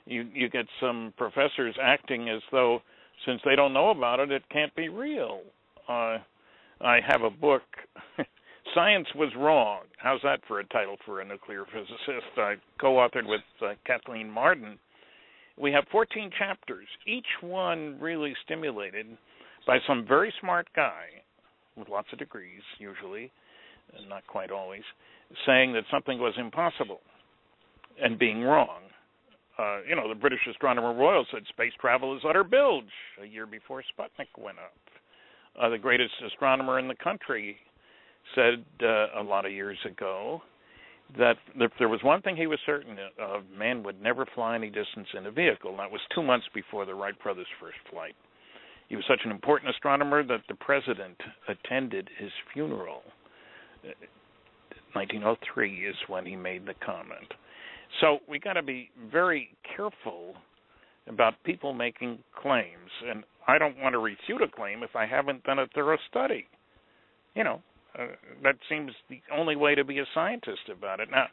you get some professors acting as though since they don't know about it, it can't be real. I have a book, Science Was Wrong. How's that for a title for a nuclear physicist? I co-authored with Kathleen Marden. We have 14 chapters, each one really stimulated by some very smart guy with lots of degrees, usually, and not quite always, saying that something was impossible and being wrong. The British Astronomer Royal said space travel is utter bilge a year before Sputnik went up. The greatest astronomer in the country said a lot of years ago that if there was one thing he was certain of, man would never fly any distance in a vehicle. That was 2 months before the Wright brothers' first flight. He was such an important astronomer that the president attended his funeral. 1903 is when he made the comment. So we got to be very careful about people making claims, and I don't want to refute a claim if I haven't done a thorough study. That seems the only way to be a scientist about it. Now,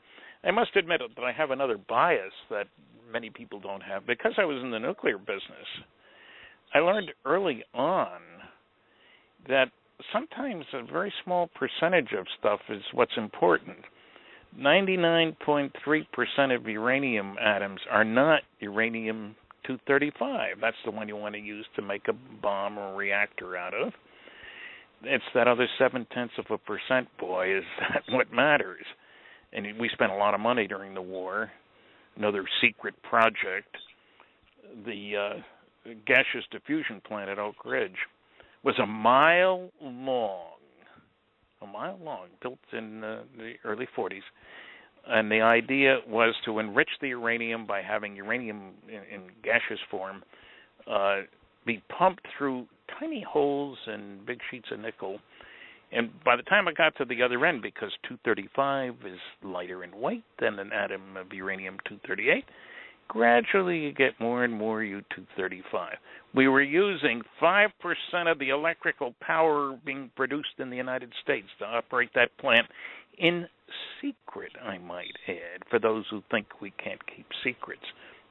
I must admit that I have another bias that many people don't have. Because I was in the nuclear business, I learned early on that sometimes a very small percentage of stuff is what's important. 99.3% of uranium atoms are not uranium-235. That's the one you want to use to make a bomb or a reactor out of. It's that other 0.7%, boy, is that what matters. And we spent a lot of money during the war. Another secret project, the gaseous diffusion plant at Oak Ridge, was a mile long, built in the early 40s. And the idea was to enrich the uranium by having uranium in gaseous form be pumped through tiny holes in big sheets of nickel. And by the time I got to the other end, because 235 is lighter in weight than an atom of uranium-238, gradually you get more and more U-235. We were using 5% of the electrical power being produced in the United States to operate that plant in secret, I might add, for those who think we can't keep secrets.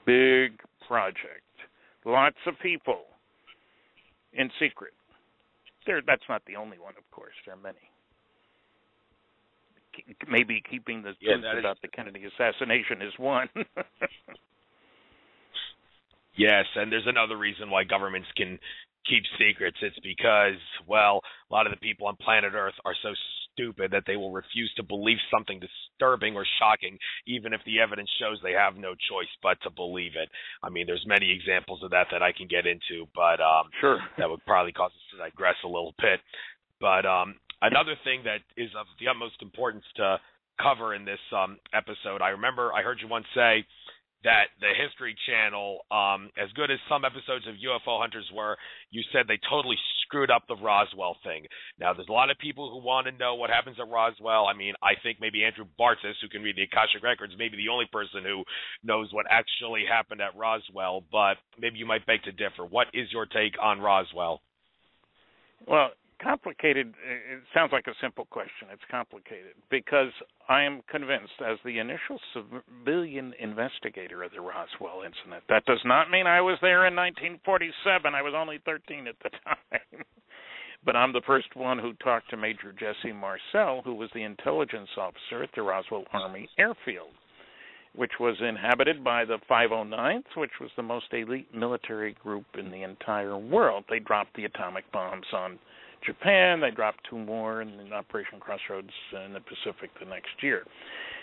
Big project. Lots of people in secret. That's not the only one, of course. There are many. Maybe keeping the truth about the Kennedy assassination is one. Yes, and there's another reason why governments can keep secrets. It's because, well, a lot of the people on planet Earth are so stupid that they will refuse to believe something disturbing or shocking, even if the evidence shows they have no choice but to believe it. I mean, there's many examples of that I can get into, but sure, that would probably cause us to digress a little bit. But another thing that is of the utmost importance to cover in this episode, I heard you once say that the History Channel, as good as some episodes of UFO Hunters were, you said they totally screwed up the Roswell thing. Now, there's a lot of people who want to know what happens at Roswell. I mean, I think maybe Andrew Bartis, who can read the Akashic Records, may be the only person who knows what actually happened at Roswell, but maybe you might beg to differ. What is your take on Roswell? Well, complicated, it sounds like a simple question. It's complicated because I am convinced, as the initial civilian investigator of the Roswell incident, that does not mean I was there in 1947. I was only 13 at the time. But I'm the first one who talked to Major Jesse Marcel, who was the intelligence officer at the Roswell Army Airfield, which was inhabited by the 509th, which was the most elite military group in the entire world. They dropped the atomic bombs on Japan. They dropped 2 more in Operation Crossroads in the Pacific the next year.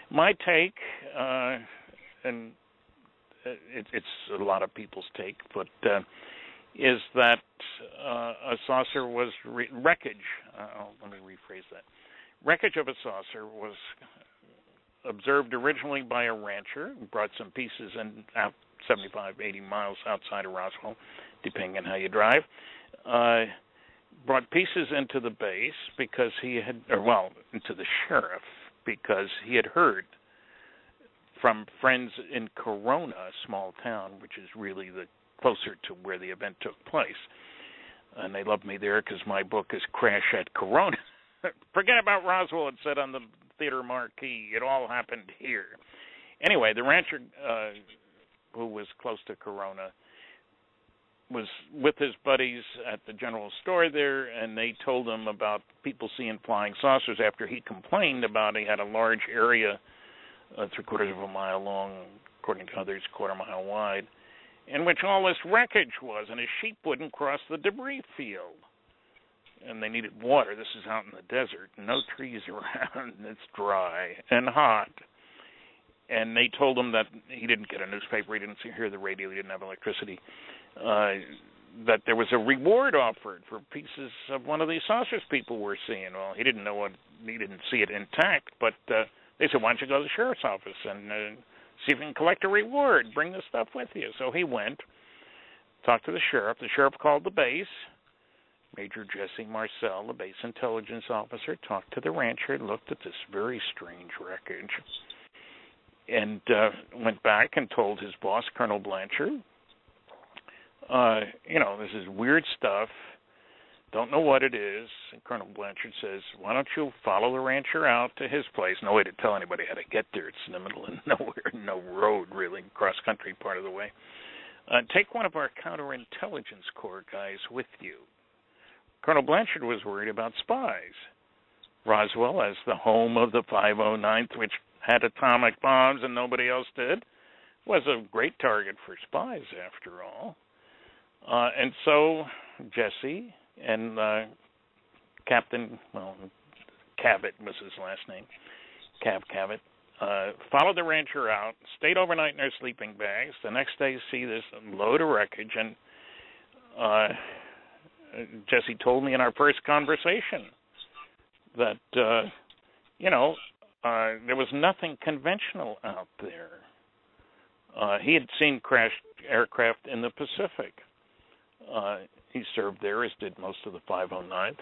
My take, and it's a lot of people's take, but is that a saucer was wreckage. Let me rephrase that. Wreckage of a saucer was observed originally by a rancher who brought some pieces in 75, 80 miles outside of Roswell, depending on how you drive. Brought pieces into the base because into the sheriff, because he had heard from friends in Corona, a small town, which is really the closer to where the event took place. And they loved me there because my book is Crash at Corona. Forget about Roswell, it said on the theater marquee. It all happened here. Anyway, the rancher who was close to Corona was with his buddies at the general store there, and they told him about people seeing flying saucers after he complained about he had a large area, 3/4 of a mile long, according to others, 1/4 mile wide, in which all this wreckage was, and his sheep wouldn't cross the debris field. And they needed water. This is out in the desert, no trees around, it's dry and hot. And they told him that he didn't get a newspaper, he didn't hear the radio, he didn't have electricity, that there was a reward offered for pieces of one of these saucers people were seeing. Well, he didn't see it intact, but they said, why don't you go to the sheriff's office and see if you can collect a reward, bring the stuff with you. So he went, talked to the sheriff. The sheriff called the base. Major Jesse Marcel, the base intelligence officer, talked to the rancher, looked at this very strange wreckage, and went back and told his boss, Colonel Blanchard, this is weird stuff, don't know what it is. And Colonel Blanchard says, why don't you follow the rancher out to his place? No way to tell anybody how to get there. It's in the middle of nowhere, no road really, cross-country part of the way. Take one of our counterintelligence corps guys with you. Colonel Blanchard was worried about spies. Roswell, as the home of the 509th, which had atomic bombs and nobody else did, was a great target for spies, after all. And so Jesse and Captain, Cabot was his last name, Cabot, followed the rancher out, stayed overnight in their sleeping bags. The next day, see this load of wreckage, and Jesse told me in our first conversation that, there was nothing conventional out there. He had seen crashed aircraft in the Pacific. He served there, as did most of the 509th.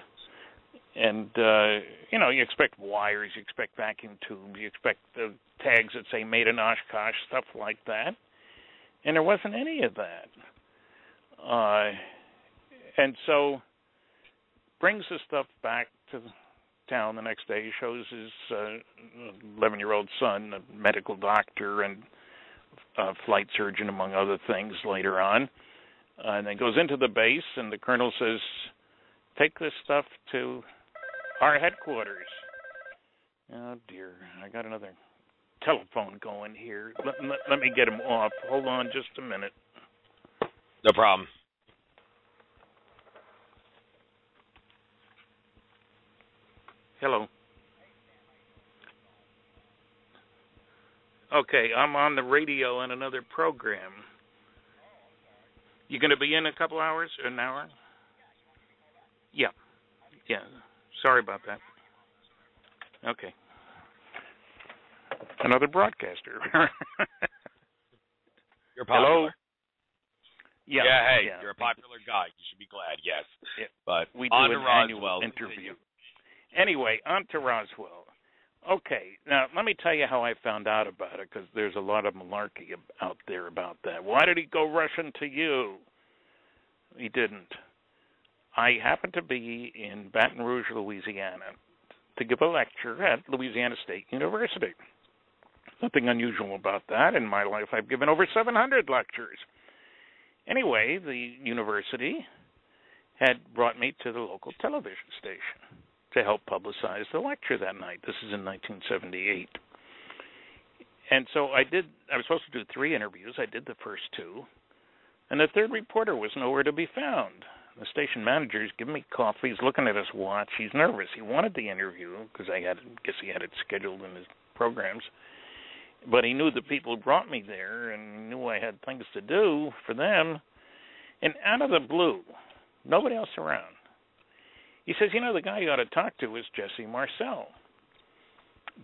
And, you expect wires, you expect vacuum tubes, you expect the tags that say made in Oshkosh, stuff like that. And there wasn't any of that. And so brings the stuff back to town the next day, shows his 11-year-old son, a medical doctor and a flight surgeon, among other things, later on. And then goes into the base, and the colonel says, take this stuff to our headquarters. Oh, dear. I got another telephone going here. Let me get him off. Hold on just a minute. No problem. Hello. Okay, I'm on the radio on another program. You going to be in a couple hours, an hour? Yeah. Sorry about that. Okay. Another broadcaster. You're popular. Hello? Yeah, hey, you're a popular guy. You should be glad, yes. Yeah. But we do on an to annual Roswell. interview. Anyway, on to Roswell. Okay, now let me tell you how I found out about it, because there's a lot of malarkey out there about that. Why did he go rushing to you? He didn't. I happened to be in Baton Rouge, Louisiana, to give a lecture at Louisiana State University. Nothing unusual about that. In my life, I've given over 700 lectures. Anyway, the university had brought me to the local television station to help publicize the lecture that night. This is in 1978. And so I was supposed to do 3 interviews. I did the first 2. And the third reporter was nowhere to be found. The station manager's giving me coffee. He's looking at his watch. He's nervous. He wanted the interview because I guess he had it scheduled in his programs. But he knew the people who brought me there and knew I had things to do for them. And out of the blue, nobody else around, he says, the guy you ought to talk to is Jesse Marcel.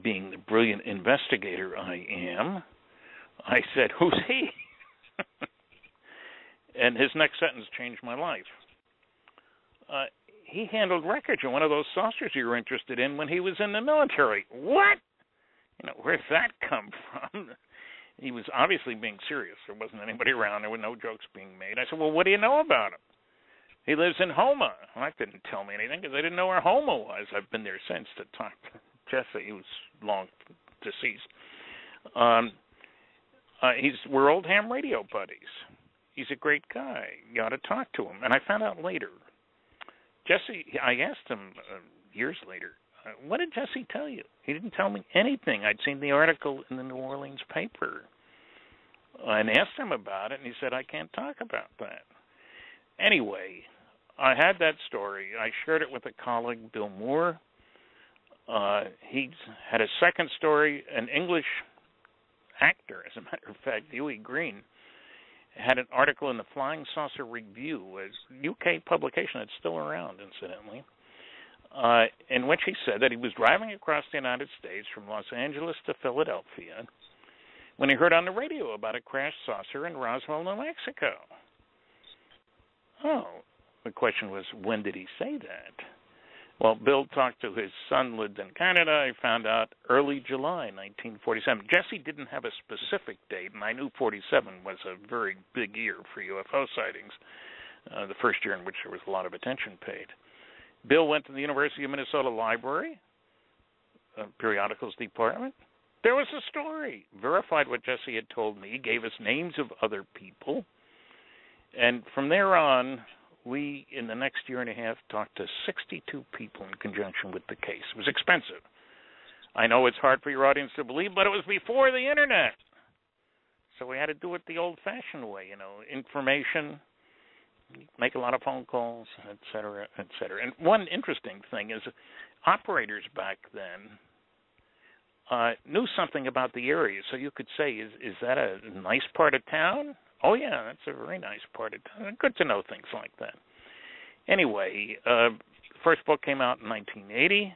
Being the brilliant investigator I am, I said, who's he? And his next sentence changed my life. He handled wreckage of one of those saucers you were interested in when he was in the military. What? Where'd that come from? He was obviously being serious. There wasn't anybody around. There were no jokes being made. I said, well, what do you know about him? He lives in Houma. Well, that didn't tell me anything because I didn't know where Houma was. I've been there since to talk to Jesse. He was long deceased. We're old ham radio buddies. He's a great guy. You ought to talk to him. And I found out later. Jesse, I asked him years later, what did Jesse tell you? He didn't tell me anything. I'd seen the article in the New Orleans paper and asked him about it, and he said, I can't talk about that. Anyway, I had that story. I shared it with a colleague, Bill Moore. He had a second story. An English actor, as a matter of fact, Huey Green, had an article in the Flying Saucer Review, a UK publication that's still around, incidentally, in which he said that he was driving across the United States from Los Angeles to Philadelphia when he heard on the radio about a crashed saucer in Roswell, New Mexico. Oh, the question was, when did he say that? Well, Bill talked to his son, lived in Canada. I found out early July 1947. Jesse didn't have a specific date, and I knew 47 was a very big year for UFO sightings, the first year in which there was a lot of attention paid. Bill went to the University of Minnesota Library, periodicals department. There was a story, verified what Jesse had told me, gave us names of other people. And from there on, we, in the next year and a half, talked to 62 people in conjunction with the case. It was expensive. I know it's hard for your audience to believe, but it was before the Internet. So we had to do it the old-fashioned way, information, make a lot of phone calls, et cetera, et cetera. And one interesting thing is operators back then knew something about the area. So you could say, is that a nice part of town? Oh, yeah, that's a very nice part of town. Good to know things like that. Anyway, the first book came out in 1980.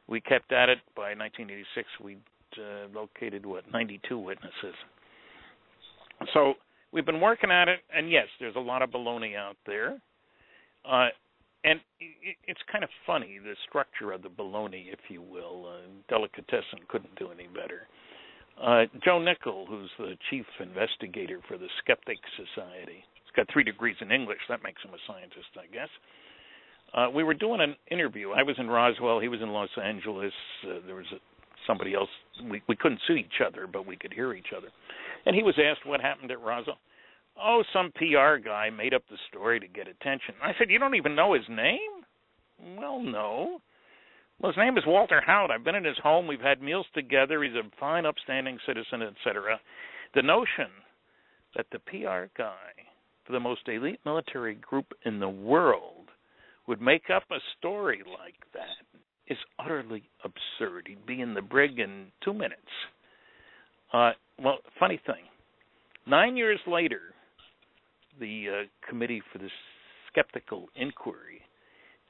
We kept at it. By 1986, we'd located, 92 witnesses. So we've been working at it, and yes, there's a lot of baloney out there. And it's kind of funny, the structure of the baloney, if you will. Delicatessen couldn't do any better. Joe Nickel, who's the chief investigator for the Skeptic Society, he's got 3 degrees in English. That makes him a scientist, I guess. We were doing an interview. I was in Roswell. He was in Los Angeles. There was somebody else. We couldn't see each other, but we could hear each other. And he was asked what happened at Roswell. Oh, some PR guy made up the story to get attention. I said, you don't even know his name? Well, no. Well, his name is Walter Howard. I've been in his home. We've had meals together. He's a fine, upstanding citizen, etc. The notion that the PR guy for the most elite military group in the world would make up a story like that is utterly absurd. He'd be in the brig in 2 minutes. Well, funny thing, 9 years later, the Committee for the Skeptical Inquiry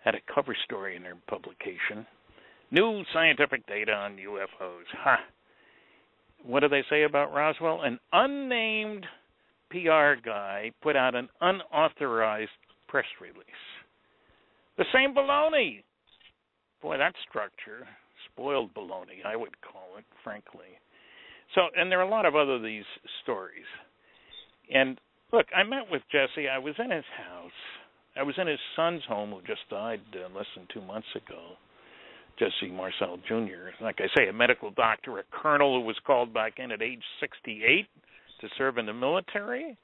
had a cover story in their publication, New Scientific Data on UFOs. Ha! What do they say about Roswell? An unnamed PR guy put out an unauthorized press release. The same baloney. Boy, that structure, spoiled baloney, I would call it, frankly. So, and there are a lot of other these stories. And look, I met with Jesse. I was in his house. I was in his son's home, who just died less than 2 months ago, Jesse Marcel Jr. Like I say, a medical doctor, a colonel who was called back in at age 68 to serve in the military,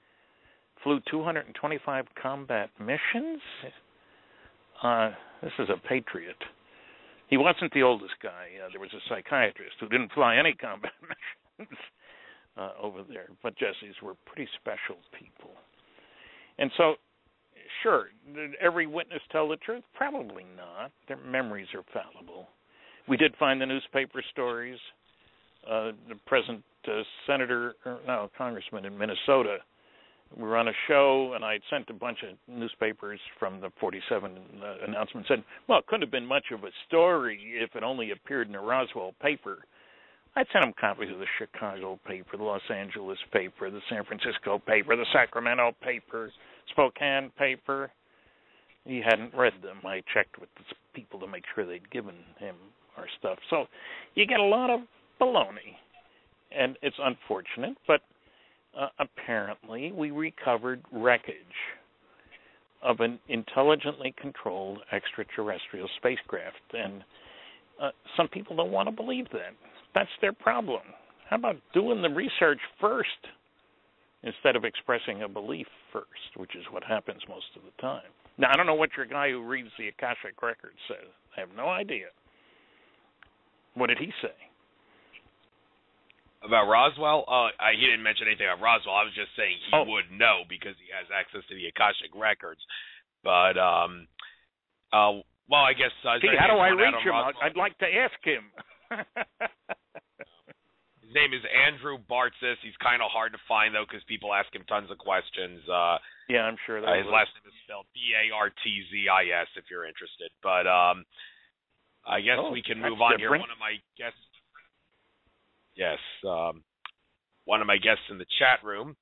flew 225 combat missions. This is a patriot. He wasn't the oldest guy. There was a psychiatrist who didn't fly any combat missions over there. But Jesse's were pretty special people. And so, sure, did every witness tell the truth? Probably not. Their memories are fallible. We did find the newspaper stories. The present congressman in Minnesota, we were on a show, and I had sent a bunch of newspapers from the 47 announcement, said, well, it couldn't have been much of a story if it only appeared in the Roswell paper. I'd sent him copies of the Chicago paper, the Los Angeles paper, the San Francisco paper, the Sacramento paper, Spokane paper. He hadn't read them. I checked with the people to make sure they'd given him our stuff. So you get a lot of baloney, and it's unfortunate, but apparently we recovered wreckage of an intelligently controlled extraterrestrial spacecraft, and some people don't want to believe that. That's their problem. How about doing the research first instead of expressing a belief first, which is what happens most of the time. Now, I don't know what your guy who reads the Akashic Records says. I have no idea. What did he say? About Roswell? He didn't mention anything about Roswell. I was just saying he would know because he has access to the Akashic Records. But, well, I guess... See, how do I reach him? I'd like to ask him. His name is Andrew Bartzis. He's kind of hard to find, though, because people ask him tons of questions. Yeah, I'm sure that his last name is spelled Bartzis, if you're interested. But I guess we can move on here. One of my guests... Yes, one of my guests in the chat room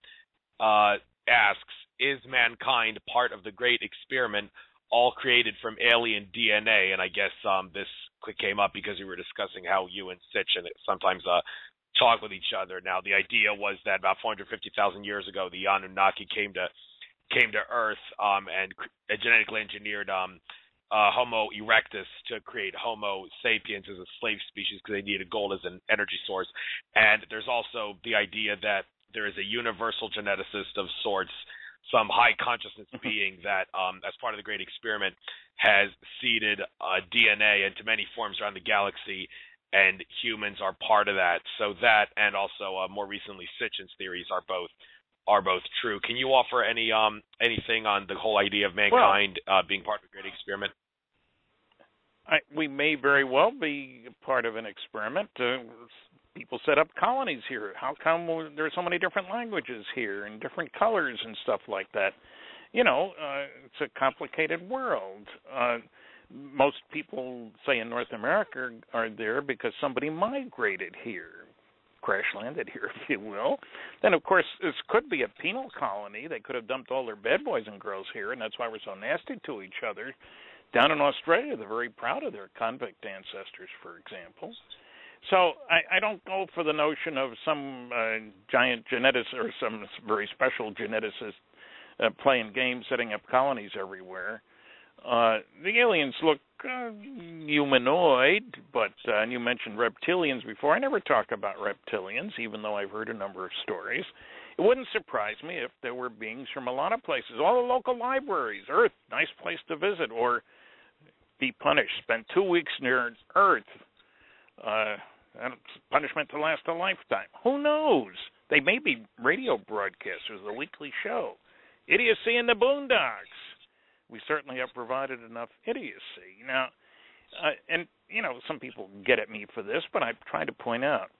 asks, is mankind part of the great experiment all created from alien DNA? And I guess this came up because we were discussing how you and Sitch sometimes talk with each other. Now, the idea was that about 450,000 years ago, the Anunnaki came to Earth and genetically engineered Homo erectus to create Homo sapiens as a slave species because they needed gold as an energy source. And there's also the idea that there is a universal geneticist of sorts, some high consciousness being that, as part of the great experiment, has seeded DNA into many forms around the galaxy, and humans are part of that. So that, and also more recently, Sitchin's theories are both true. Can you offer anything on the whole idea of mankind being part of a great experiment? We may very well be part of an experiment. People set up colonies here. How come there are so many different languages here and different colors and stuff like that? You know, it's a complicated world. Most people, say in North America, are there because somebody migrated here, crash landed here, if you will. Then, of course, this could be a penal colony. They could have dumped all their bad boys and girls here, and that's why we're so nasty to each other. Down in Australia, they're very proud of their convict ancestors, for example. So I don't go for the notion of some giant geneticist or some very special geneticist playing games, setting up colonies everywhere. The aliens look humanoid, but and you mentioned reptilians before. I never talk about reptilians, even though I've heard a number of stories. It wouldn't surprise me if there were beings from a lot of places. All the local libraries, Earth, nice place to visit, or be punished. Spend 2 weeks near Earth. And it's punishment to last a lifetime. Who knows? They may be radio broadcasters, the weekly show. Idiocy in the Boondocks. We certainly have provided enough idiocy. Now, and, you know, some people get at me for this, but I try to point out,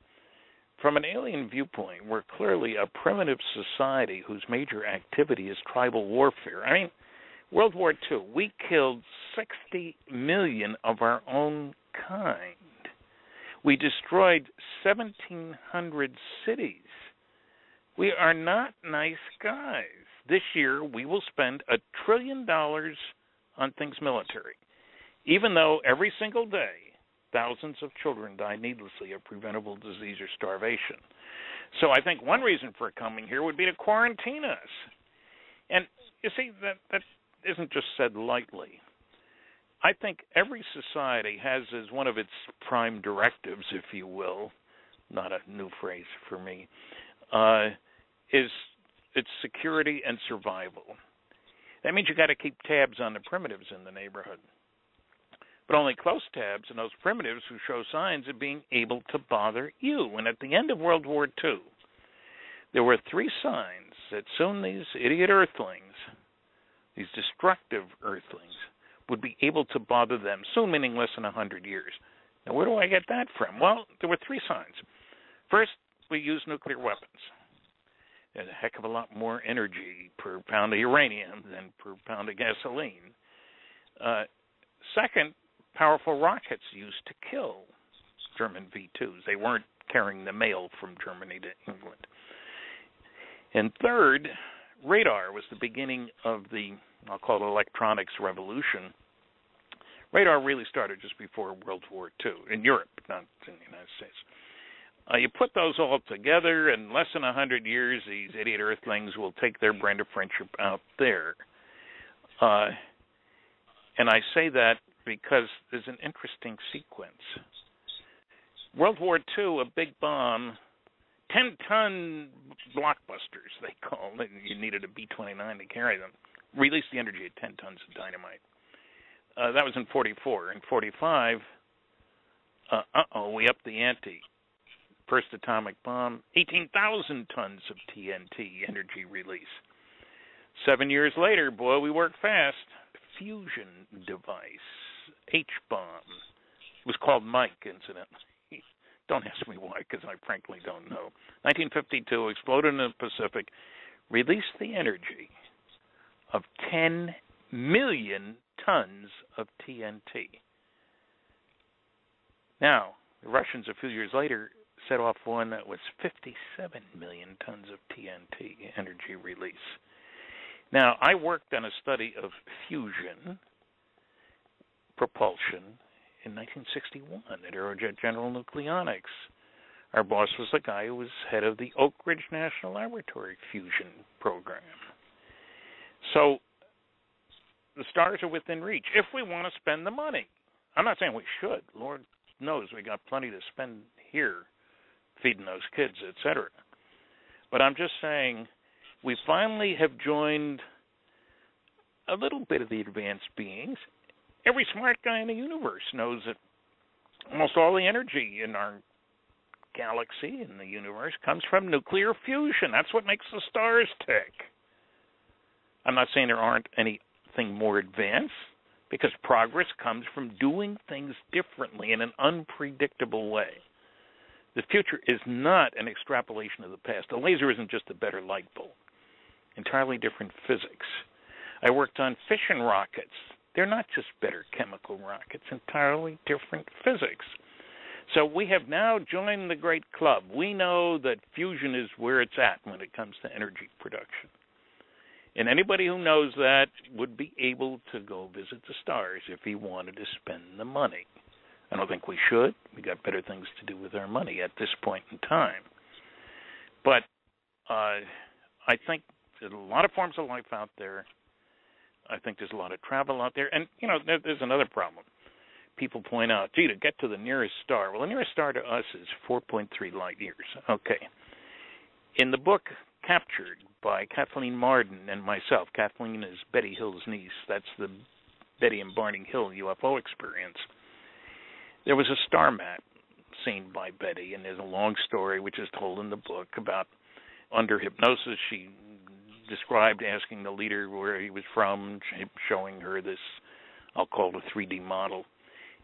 from an alien viewpoint, we're clearly a primitive society whose major activity is tribal warfare. I mean, World War II, we killed 60 million of our own kind. We destroyed 1,700 cities. We are not nice guys. This year, we will spend $1 trillion on things military, even though every single day, thousands of children die needlessly of preventable disease or starvation. So I think one reason for coming here would be to quarantine us. And you see, that isn't just said lightly. I think every society has as one of its prime directives, if you will, not a new phrase for me, is its security and survival. That means you got to keep tabs on the primitives in the neighborhood, but only close tabs on those primitives who show signs of being able to bother you. And at the end of World War II, there were 3 signs that soon these idiot Earthlings, these destructive Earthlings, would be able to bother them, soon meaning less than 100 years. Now, where do I get that from? Well, there were 3 signs. First, we use nuclear weapons. There's a heck of a lot more energy per pound of uranium than per pound of gasoline. Second, powerful rockets used to kill German V-2s. They weren't carrying the mail from Germany to England. And third, radar was the beginning of the, I'll call it, electronics revolution. Radar really started just before World War II, in Europe, not in the United States. You put those all together, in less than 100 years, these idiot Earthlings will take their brand of friendship out there. And I say that because there's an interesting sequence. World War II, a big bomb, 10-ton blockbusters, they call it. You needed a B-29 to carry them. Released the energy at 10 tons of dynamite. That was in 44. In 45, we upped the ante. First atomic bomb, 18,000 tons of TNT energy release. 7 years later, boy, we worked fast. Fusion device, H-bomb. It was called Mike, incidentally. Don't ask me why, because I frankly don't know. 1952, exploded in the Pacific, released the energy of 10 million tons of TNT. Now, the Russians, a few years later, set off one that was 57 million tons of TNT energy release. Now, I worked on a study of fusion propulsion in 1961 at Aerojet General Nucleonics. Our boss was the guy who was head of the Oak Ridge National Laboratory fusion program. So the stars are within reach if we want to spend the money. I'm not saying we should. Lord knows we got plenty to spend here, feeding those kids, etc. But I'm just saying we finally have joined a little bit of the advanced beings. Every smart guy in the universe knows that almost all the energy in our galaxy, in the universe, comes from nuclear fusion. That's what makes the stars tick. I'm not saying there aren't anything more advanced, because progress comes from doing things differently in an unpredictable way. The future is not an extrapolation of the past. A laser isn't just a better light bulb. Entirely different physics. I worked on fission rockets. They're not just better chemical rockets, entirely different physics. So we have now joined the great club. We know that fusion is where it's at when it comes to energy production. And anybody who knows that would be able to go visit the stars if he wanted to spend the money. I don't think we should. We got better things to do with our money at this point in time. But I think there's a lot of forms of life out there. I think there's a lot of travel out there. And, there's another problem. People point out, gee, to get to the nearest star. Well, the nearest star to us is 4.3 light years. Okay. In the book Captured by Kathleen Marden and myself, Kathleen is Betty Hill's niece. That's the Betty and Barney Hill UFO experience. There was a star map seen by Betty, and there's a long story which is told in the book about under hypnosis she described asking the leader where he was from, showing her this, I'll call it a 3D model.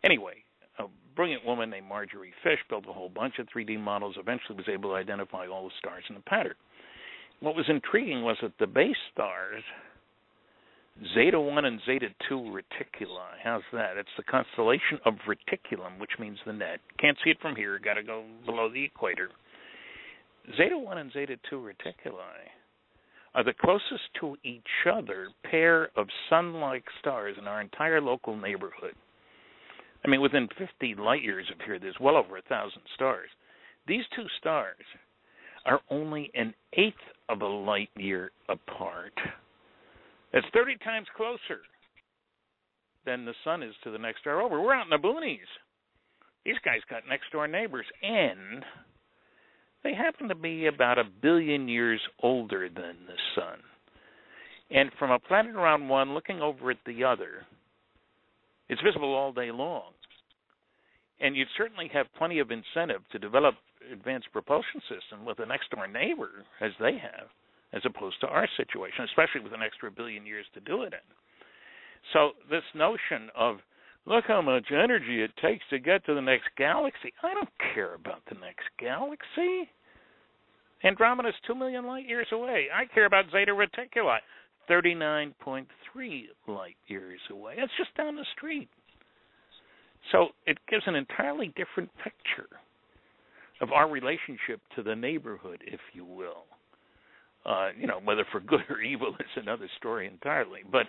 Anyway, a brilliant woman named Marjorie Fish built a whole bunch of 3D models, eventually was able to identify all the stars in the pattern. What was intriguing was that the base stars, Zeta 1 and Zeta 2 Reticuli, how's that? It's the constellation of Reticulum, which means the net. Can't see it from here, got to go below the equator. Zeta 1 and Zeta 2 Reticuli are the closest to each other pair of sun-like stars in our entire local neighborhood. I mean, within 50 light years of here, there's well over 1,000 stars. These two stars are only an eighth of a light year apart. That's 30 times closer than the sun is to the next star over. We're out in the boonies. These guys got next-door neighbors, and they happen to be about 1 billion years older than the sun. And from a planet around one looking over at the other, it's visible all day long. And you'd certainly have plenty of incentive to develop advanced propulsion system with a next-door neighbor, as they have, as opposed to our situation, especially with an extra 1 billion years to do it in. So this notion of, look how much energy it takes to get to the next galaxy. I don't care about the next galaxy. Andromeda's 2 million light years away. I care about Zeta Reticuli, 39.3 light years away. It's just down the street. So it gives an entirely different picture of our relationship to the neighborhood, if you will. Whether for good or evil is another story entirely. But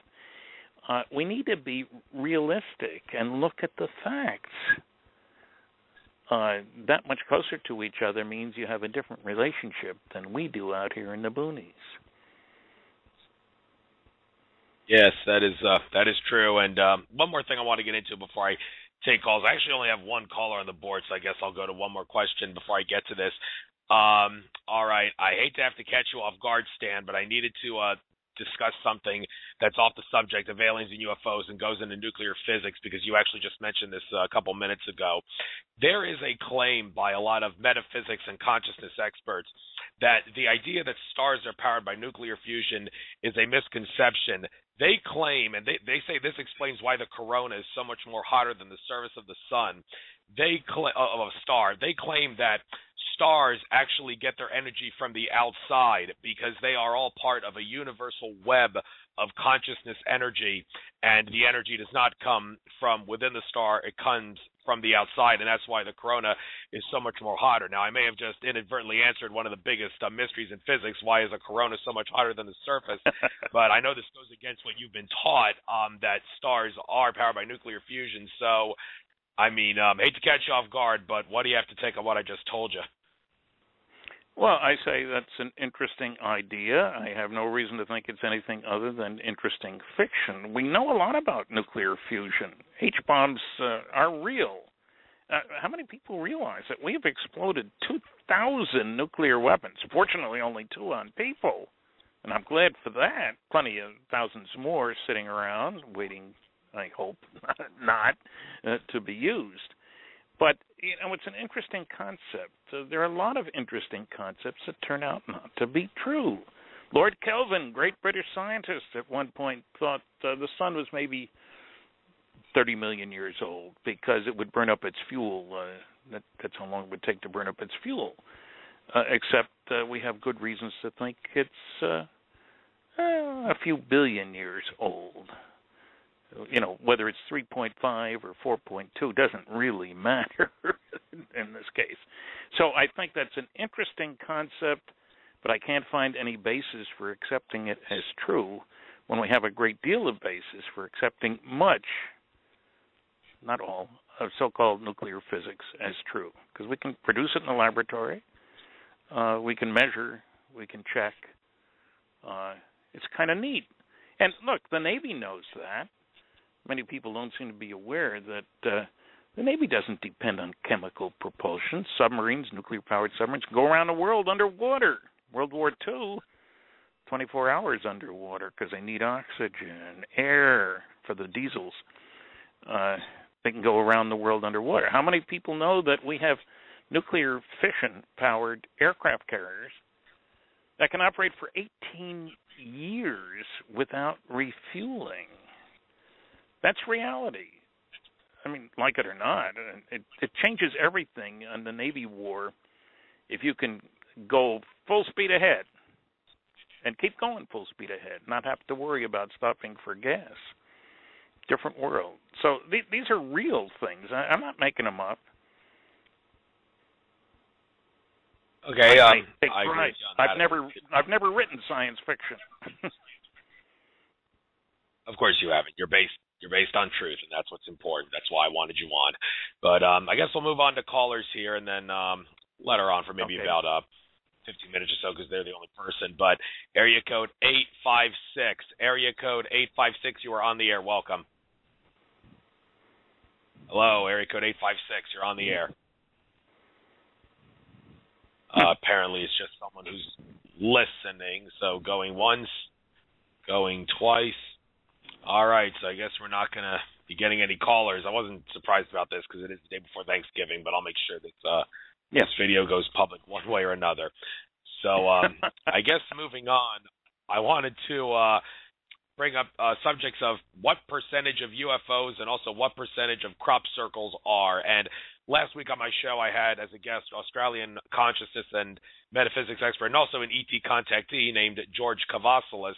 we need to be realistic and look at the facts. That much closer to each other means you have a different relationship than we do out here in the boonies. Yes, that is true. And one more thing I want to get into before I take calls. I actually only have one caller on the board, so I guess I'll go to one more question before I get to this. All right. I hate to have to catch you off guard, Stan, but I needed to discuss something that's off the subject of aliens and UFOs and goes into nuclear physics, because you actually just mentioned this a couple minutes ago. There is a claim by a lot of metaphysics and consciousness experts that the idea that stars are powered by nuclear fusion is a misconception. They claim, and they say this explains why the corona is so much more hotter than the surface of the sun. Of a star. They claim that stars actually get their energy from the outside because they are all part of a universal web of consciousness energy, and the energy does not come from within the star, it comes from the outside, and that's why the corona is so much more hotter. Now, I may have just inadvertently answered one of the biggest mysteries in physics, why is a corona so much hotter than the surface, but I know this goes against what you've been taught, that stars are powered by nuclear fusion. So, I mean, hate to catch you off guard, but what do you have to take on what I just told you? Well, I say that's an interesting idea. I have no reason to think it's anything other than interesting fiction. We know a lot about nuclear fusion. H-bombs are real. How many people realize that we have exploded 2,000 nuclear weapons? Fortunately, only 2 on people. And I'm glad for that. Plenty of thousands more sitting around waiting, I hope, not to be used. But, it's an interesting concept. There are a lot of interesting concepts that turn out not to be true. Lord Kelvin, great British scientist, at one point thought the sun was maybe 30 million years old because it would burn up its fuel. That's how long it would take to burn up its fuel. Except we have good reasons to think it's a few billion years old. whether it's 3.5 or 4.2 doesn't really matter in this case. So I think that's an interesting concept, but I can't find any basis for accepting it as true when we have a great deal of basis for accepting much, not all, of so-called nuclear physics as true. Because we can produce it in the laboratory, we can measure, we can check. It's kind of neat. And look, the Navy knows that. Many people don't seem to be aware that the Navy doesn't depend on chemical propulsion. Submarines, nuclear-powered submarines, go around the world underwater. World War II, 24 hours underwater because they need oxygen, air for the diesels. They can go around the world underwater. How many people know that we have nuclear fission-powered aircraft carriers that can operate for 18 years without refueling? That's reality. I mean, like it or not, it changes everything on the Navy war if you can go full speed ahead and keep going full speed ahead, not have to worry about stopping for gas. Different world. So these are real things. I'm not making them up. Okay, I agree. I've never written science fiction. Of course you haven't. You're based on truth, and that's what's important. That's why I wanted you on. But I guess we'll move on to callers here, and then later on for maybe about 15 minutes or so, because they're the only person. But area code 856. Area code 856. You are on the air. Welcome. Hello, area code 856. You're on the air. Apparently, it's just someone who's listening. So going once, going twice. All right, so I guess we're not going to be getting any callers. I wasn't surprised about this because it is the day before Thanksgiving, but I'll make sure that this video goes public one way or another. So I guess moving on, I wanted to bring up subjects of what percentage of UFOs and also what percentage of crop circles are. And last week on my show, I had as a guest Australian consciousness and metaphysics expert and also an ET contactee named George Kavassilis.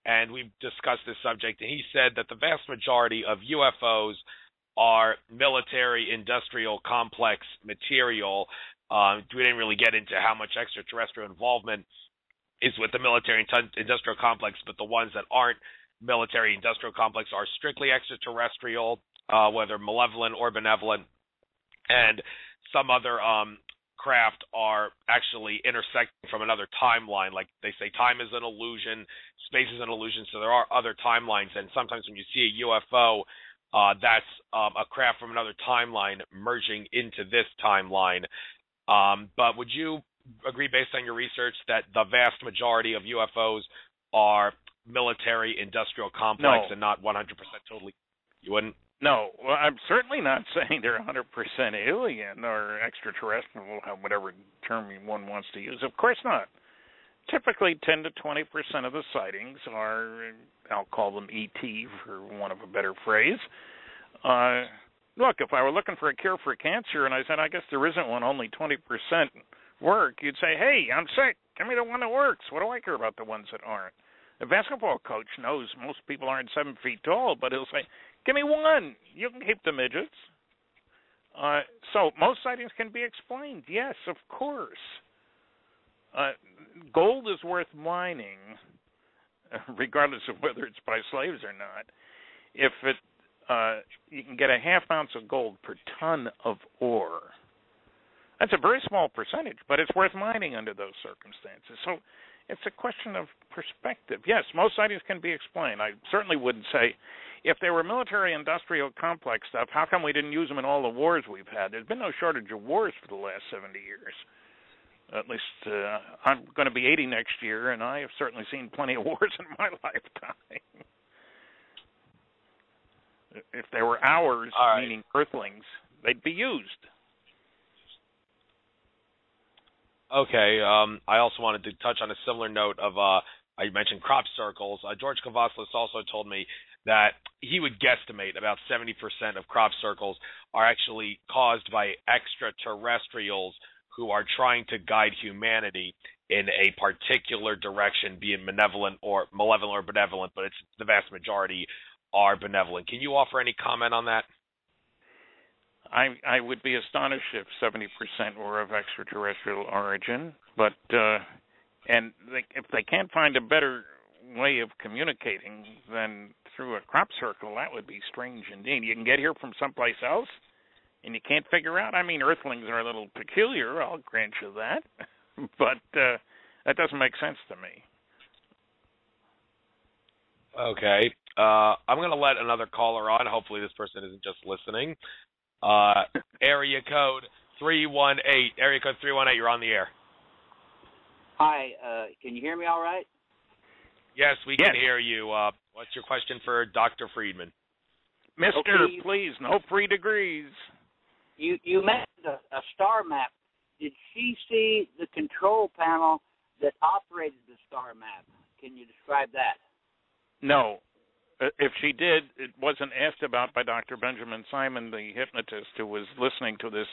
And we've discussed this subject, and he said that the vast majority of UFOs are military-industrial complex material. We didn't really get into how much extraterrestrial involvement is with the military-industrial complex, but the ones that aren't military-industrial complex are strictly extraterrestrial, whether malevolent or benevolent, and some other craft are actually intersecting from another timeline. Like they say, time is an illusion, space is an illusion, so there are other timelines, and sometimes when you see a UFO, that's a craft from another timeline merging into this timeline. But would you agree, based on your research, that the vast majority of UFOs are military-industrial complex and not 100% totally? You wouldn't? No, well, I'm certainly not saying they're 100% alien or extraterrestrial, whatever term one wants to use. Of course not. Typically, 10 to 20% of the sightings are, I'll call them ET for want of a better phrase. Look, if I were looking for a cure for cancer and I said, I guess there isn't one, only 20% work, you'd say, hey, I'm sick. Give me the one that works. What do I care about the ones that aren't? A basketball coach knows most people aren't 7 feet tall, but he'll say, give me one. You can keep the midgets. So most sightings can be explained. Yes, of course. Gold is worth mining, regardless of whether it's by slaves or not. If you can get a half ounce of gold per ton of ore. That's a very small percentage, but it's worth mining under those circumstances. So it's a question of perspective. Yes, most sightings can be explained. I certainly wouldn't say, if they were military-industrial complex stuff, how come we didn't use them in all the wars we've had? There's been no shortage of wars for the last 70 years. At least I'm going to be 80 next year, and I have certainly seen plenty of wars in my lifetime. If they were ours, meaning Earthlings, they'd be used. Okay. I also wanted to touch on a similar note of, I mentioned crop circles. George Kavassilis also told me that he would guesstimate about 70% of crop circles are actually caused by extraterrestrials who are trying to guide humanity in a particular direction, be it malevolent or benevolent, but it's the vast majority are benevolent. Can you offer any comment on that? I would be astonished if 70% were of extraterrestrial origin, but if they can't find a better way of communicating than through a crop circle, that would be strange indeed. You can get here from someplace else, and you can't figure out. I mean, Earthlings are a little peculiar, I'll grant you that, but that doesn't make sense to me. Okay. I'm going to let another caller on. Hopefully this person isn't just listening. Area code 318. Area code 318, you're on the air. Hi, can you hear me all right? Yes, we can hear you. What's your question for Dr. Friedman? Mister, Okay, please, no free degrees. You mentioned a star map. Did she see the control panel that operated the star map? Can you describe that? No. If she did, it wasn't asked about by Dr. Benjamin Simon, the hypnotist, who was listening to this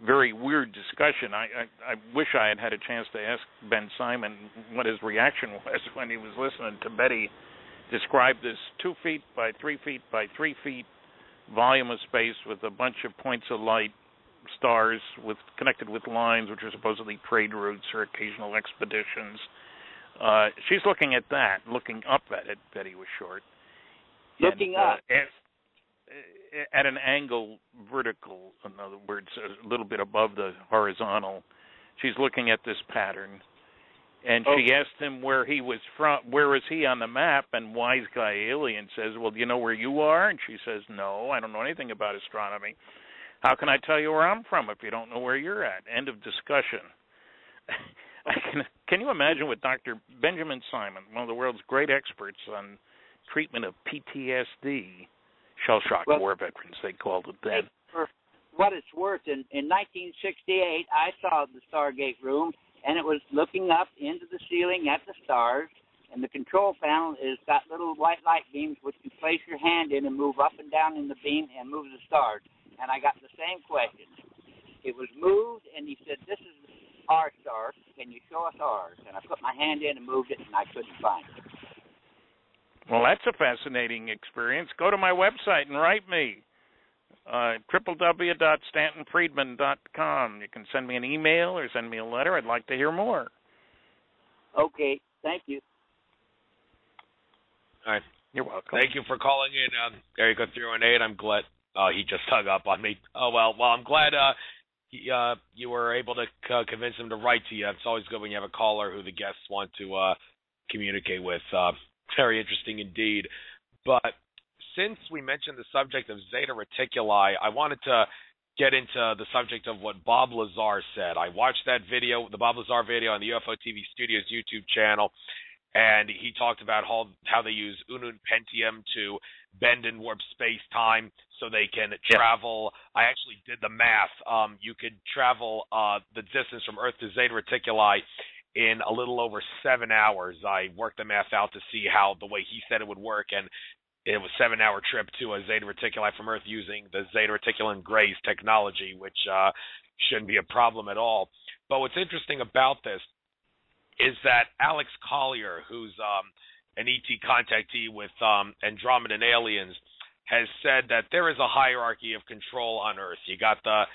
very weird discussion. I wish I had had a chance to ask Ben Simon what his reaction was when he was listening to Betty describe this 2 feet by 3 feet by 3 feet volume of space with a bunch of points of light, stars connected with lines, which are supposedly trade routes or occasional expeditions. She's looking at that, looking up at it. Betty was short. Looking up. At an angle vertical, in other words, a little bit above the horizontal. She's looking at this pattern, and she asked him where he was from. Where is he on the map? And wise guy alien says, "Well, do you know where you are?" And she says, "No, I don't know anything about astronomy. How can I tell you where I'm from if you don't know where you're at?" End of discussion. Can you imagine what Dr. Benjamin Simon, one of the world's great experts on treatment of PTSD, shell-shock war veterans, they called it then. For what it's worth, in 1968, I saw the Stargate room, and it was looking up into the ceiling at the stars, and the control panel has got little white light beams which you place your hand in and move up and down in the beam and move the stars. And I got the same question. It was moved, and he said, "This is our star. Can you show us ours?" And I put my hand in and moved it, and I couldn't find it. Well, that's a fascinating experience. Go to my website and write me, www.stantonfriedman.com. You can send me an email or send me a letter. I'd like to hear more. Okay, thank you. All right. You're welcome. Thank you for calling in. Area code 318. I'm glad he just hung up on me. Oh, well, I'm glad you were able to convince him to write to you. It's always good when you have a caller who the guests want to communicate with. Very interesting indeed. But since we mentioned the subject of Zeta Reticuli, I wanted to get into the subject of what Bob Lazar said. I watched that video, the Bob Lazar video on the UFO TV Studios YouTube channel, and he talked about how they use Unum Pentium to bend and warp space-time so they can travel. I actually did the math. You could travel the distance from Earth to Zeta Reticuli in a little over 7 hours. I worked the math out to see how the way he said it would work, and it was a 7-hour trip to a Zeta Reticuli from Earth using the Zeta Reticulum Grays technology, which shouldn't be a problem at all. But what's interesting about this is that Alex Collier, who's an ET contactee with Andromedan aliens, has said that there is a hierarchy of control on Earth. You got the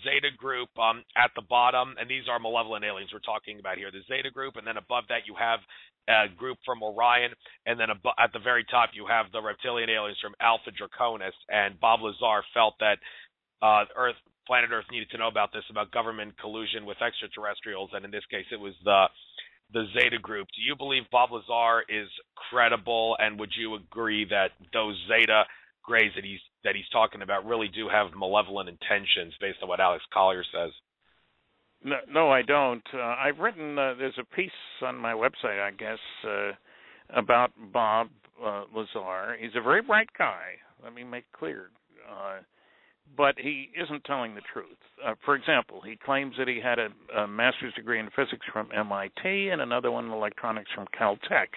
Zeta group at the bottom, and these are malevolent aliens we're talking about here. The Zeta group, and then above that you have a group from Orion, and then at the very top you have the reptilian aliens from Alpha Draconis. And Bob Lazar felt that planet Earth needed to know about this, about government collusion with extraterrestrials, and in this case it was the Zeta group. Do you believe Bob Lazar is credible, and would you agree that those Zeta Greys that he's talking about really do have malevolent intentions based on what Alex Collier says? No, I don't. I've written, there's a piece on my website, I guess, about Bob Lazar. He's a very bright guy, let me make clear. But he isn't telling the truth. For example, he claims that he had a master's degree in physics from MIT and another one in electronics from Caltech.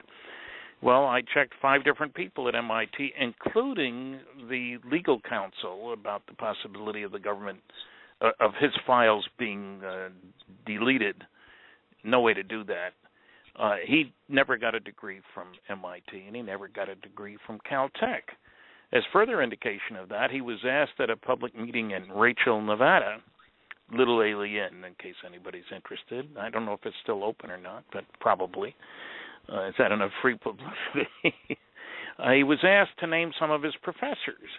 Well, I checked 5 different people at MIT, including the legal counsel, about the possibility of the government, of his files being deleted. No way to do that. He never got a degree from MIT, and he never got a degree from Caltech. As further indication of that, he was asked at a public meeting in Rachel, Nevada, Little Alien, in case anybody's interested. I don't know if it's still open or not, but probably. It's had enough free publicity. He was asked to name some of his professors.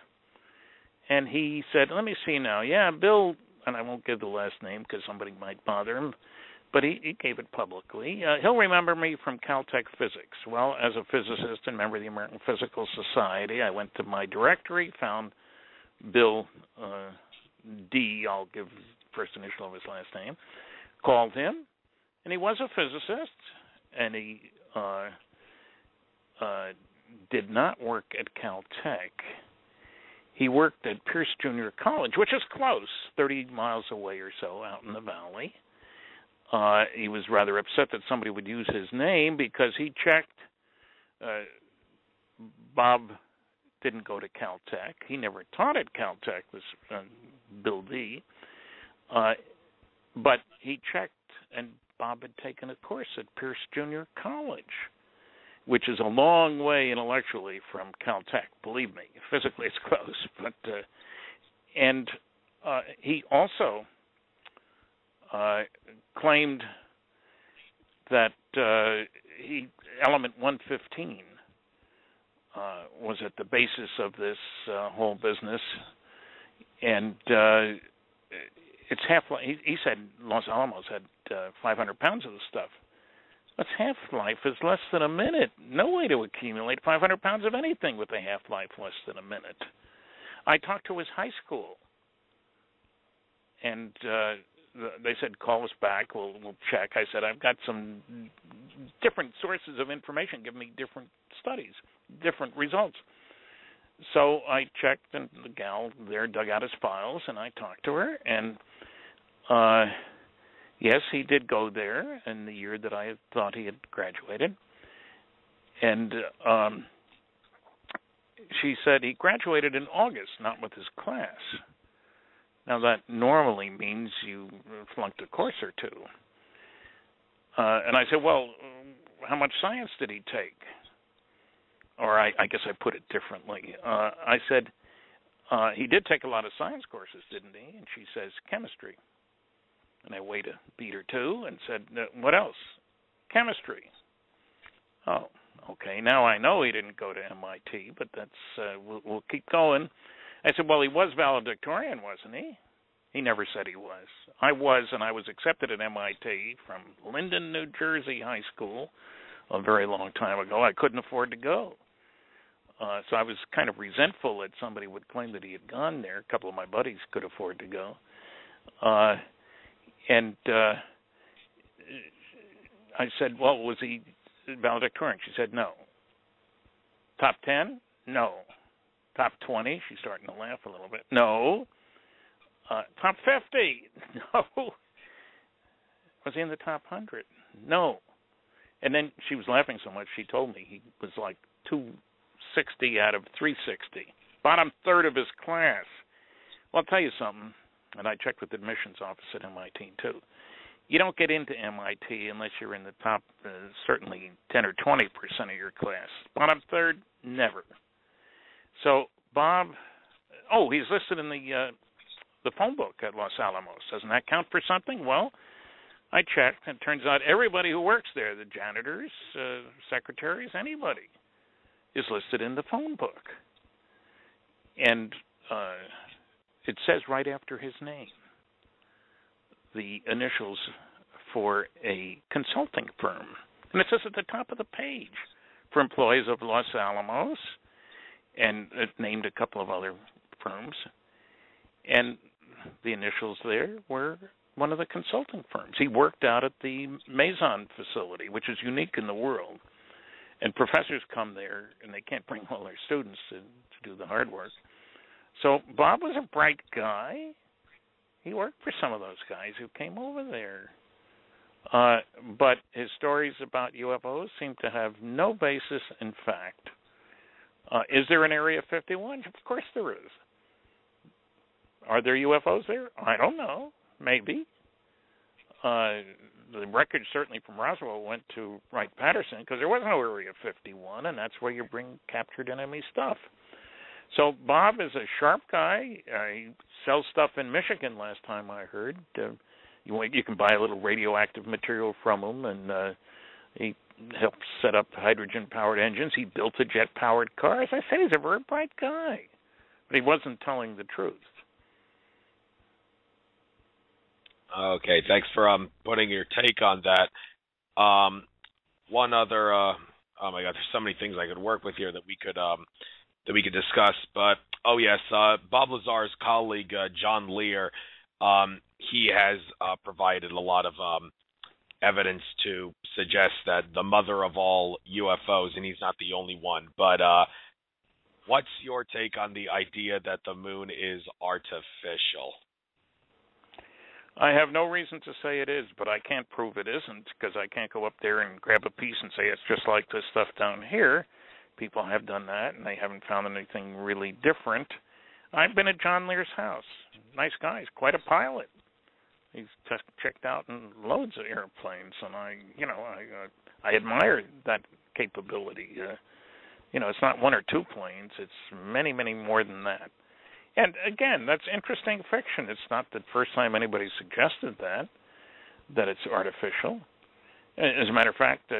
And he said, let me see now. Yeah, Bill, and I won't give the last name because somebody might bother him, but he gave it publicly. He'll remember me from Caltech Physics. Well, as a physicist and member of the American Physical Society, I went to my directory, found Bill D., I'll give first initial of his last name, called him, and he was a physicist, and he did not work at Caltech. He worked at Pierce Junior College, which is close, 30 miles away or so out in the valley. He was rather upset that somebody would use his name because he checked. Bob didn't go to Caltech. He never taught at Caltech, was Bill D. But he checked, and Bob had taken a course at Pierce Junior College, which is a long way intellectually from Caltech. Believe me, physically it's close. But and he also claimed that element 115 was at the basis of this whole business, and its half-life. He said Los Alamos had 500 pounds of the stuff. Its half-life is less than a minute. No way to accumulate 500 pounds of anything with a half-life less than a minute. I talked to his high school, and they said, call us back, we'll check. I said, I've got some different sources of information. Give me different studies, different results. So I checked, and the gal there dug out his files, and I talked to her, and yes, he did go there in the year that I thought he had graduated. And she said he graduated in August, not with his class. Now, that normally means you flunked a course or two. And I said, well, how much science did he take? Or I guess I put it differently. I said, he did take a lot of science courses, didn't he? And she says, chemistry. And I weighed a beat or two and said, what else? Chemistry. Oh, okay. Now I know he didn't go to MIT, but that's we'll keep going. I said, well, he was valedictorian, wasn't he? He never said he was. I was, and I was accepted at MIT from Linden, New Jersey High School a very long time ago. I couldn't afford to go. So I was kind of resentful that somebody would claim that he had gone there. A couple of my buddies could afford to go. And I said, well, was he valedictorian? She said, no. Top 10? No. Top 20? She's starting to laugh a little bit. No. Top 50? No. Was he in the top 100? No. And then she was laughing so much, she told me he was like 260 out of 360. Bottom third of his class. Well, I'll tell you something, and I checked with the admissions office at MIT, too. You don't get into MIT unless you're in the top, certainly 10 or 20% of your class. Bottom third, never. So Bob, he's listed in the phone book at Los Alamos. Doesn't that count for something? Well, I checked, and it turns out everybody who works there, the janitors, secretaries, anybody, is listed in the phone book. And it says right after his name the initials for a consulting firm. And it says at the top of the page for employees of Los Alamos, and it named a couple of other firms. And the initials there were one of the consulting firms. He worked out at the Maison facility, which is unique in the world. And professors come there, and they can't bring all their students to do the hard work. So Bob was a bright guy. He worked for some of those guys who came over there. But his stories about UFOs seem to have no basis in fact. Is there an Area 51? Of course there is. Are there UFOs there? I don't know. Maybe. the wreckage certainly from Roswell went to Wright-Patterson because there was no Area 51, and that's where you bring captured enemy stuff. So Bob is a sharp guy. He sells stuff in Michigan last time I heard. You can buy a little radioactive material from him, and he helped set up hydrogen-powered engines. He built a jet-powered car. As I said, he's a very bright guy. But he wasn't telling the truth. Okay, thanks for putting your take on that. One other, oh my God, there's so many things I could work with here that we could discuss. But oh yes, Bob Lazar's colleague John Lear, he has provided a lot of evidence to suggest that the mother of all UFOs, and he's not the only one. But what's your take on the idea that the moon is artificial? I have no reason to say it is, but I can't prove it isn't because I can't go up there and grab a piece and say it's just like this stuff down here. People have done that, and they haven't found anything really different. I've been at John Lear's house. Nice guy. He's quite a pilot. He's just checked out in loads of airplanes, and I admire that capability. It's not one or two planes. It's many, many more than that. And again, that's interesting fiction. It's not the first time anybody suggested that it's artificial. As a matter of fact,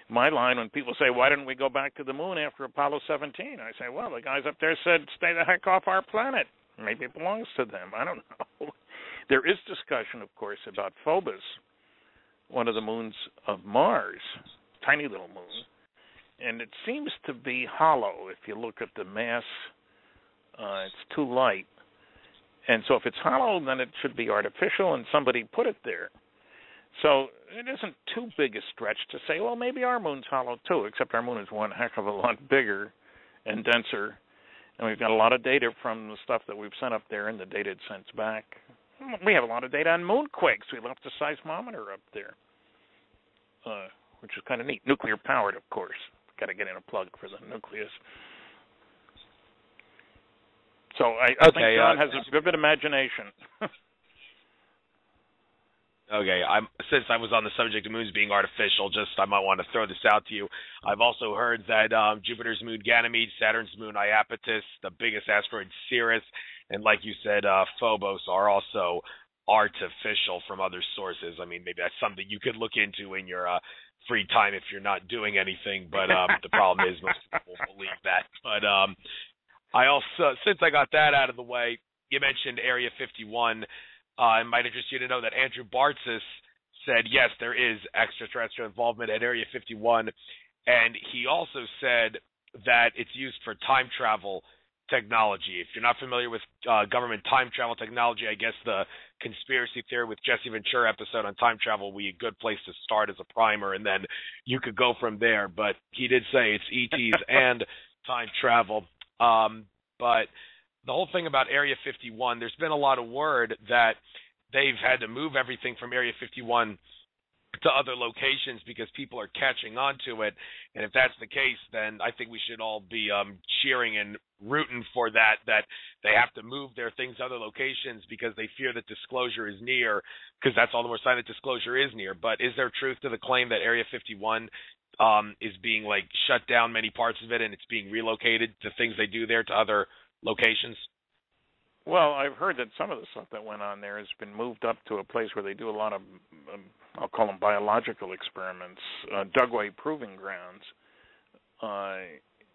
my line when people say, why didn't we go back to the moon after Apollo 17? I say, well, the guys up there said, stay the heck off our planet. Maybe it belongs to them. I don't know. There is discussion, of course, about Phobos, one of the moons of Mars, tiny little moon. And it seems to be hollow if you look at the mass. It's too light. And so if it's hollow, then it should be artificial, and somebody put it there. So it isn't too big a stretch to say, well, maybe our moon's hollow too, except our moon is one heck of a lot bigger and denser. And we've got a lot of data from the stuff that we've sent up there and the data it sends back. We have a lot of data on moonquakes. We left a seismometer up there, which is kind of neat. Nuclear powered, of course. Got to get in a plug for the nucleus. So I think John has a vivid imagination. Okay, since I was on the subject of moons being artificial, I might want to throw this out to you. I've also heard that Jupiter's moon Ganymede, Saturn's moon Iapetus, the biggest asteroid Ceres, and like you said, Phobos are also artificial from other sources. I mean, maybe that's something you could look into in your free time if you're not doing anything, but the problem is most people believe that. But I also, since I got that out of the way, you mentioned Area 51. It might interest you to know that Andrew Bartzis said, yes, there is extraterrestrial involvement at Area 51, and he also said that it's used for time travel technology. If you're not familiar with government time travel technology, I guess the conspiracy theory with Jesse Ventura episode on time travel would be a good place to start as a primer, and then you could go from there. But he did say it's ETs and time travel. But the whole thing about Area 51, there's been a lot of word that they've had to move everything from Area 51 to other locations because people are catching on to it. And if that's the case, then I think we should all be cheering and rooting for that they have to move their things to other locations because they fear that disclosure is near, because that's all the more sign that disclosure is near. But is there truth to the claim that Area 51 is being shut down, many parts of it, and it's being relocated to things they do there to other locations? Well, I've heard that some of the stuff that went on there has been moved up to a place where they do a lot of, I'll call them biological experiments, Dugway proving grounds.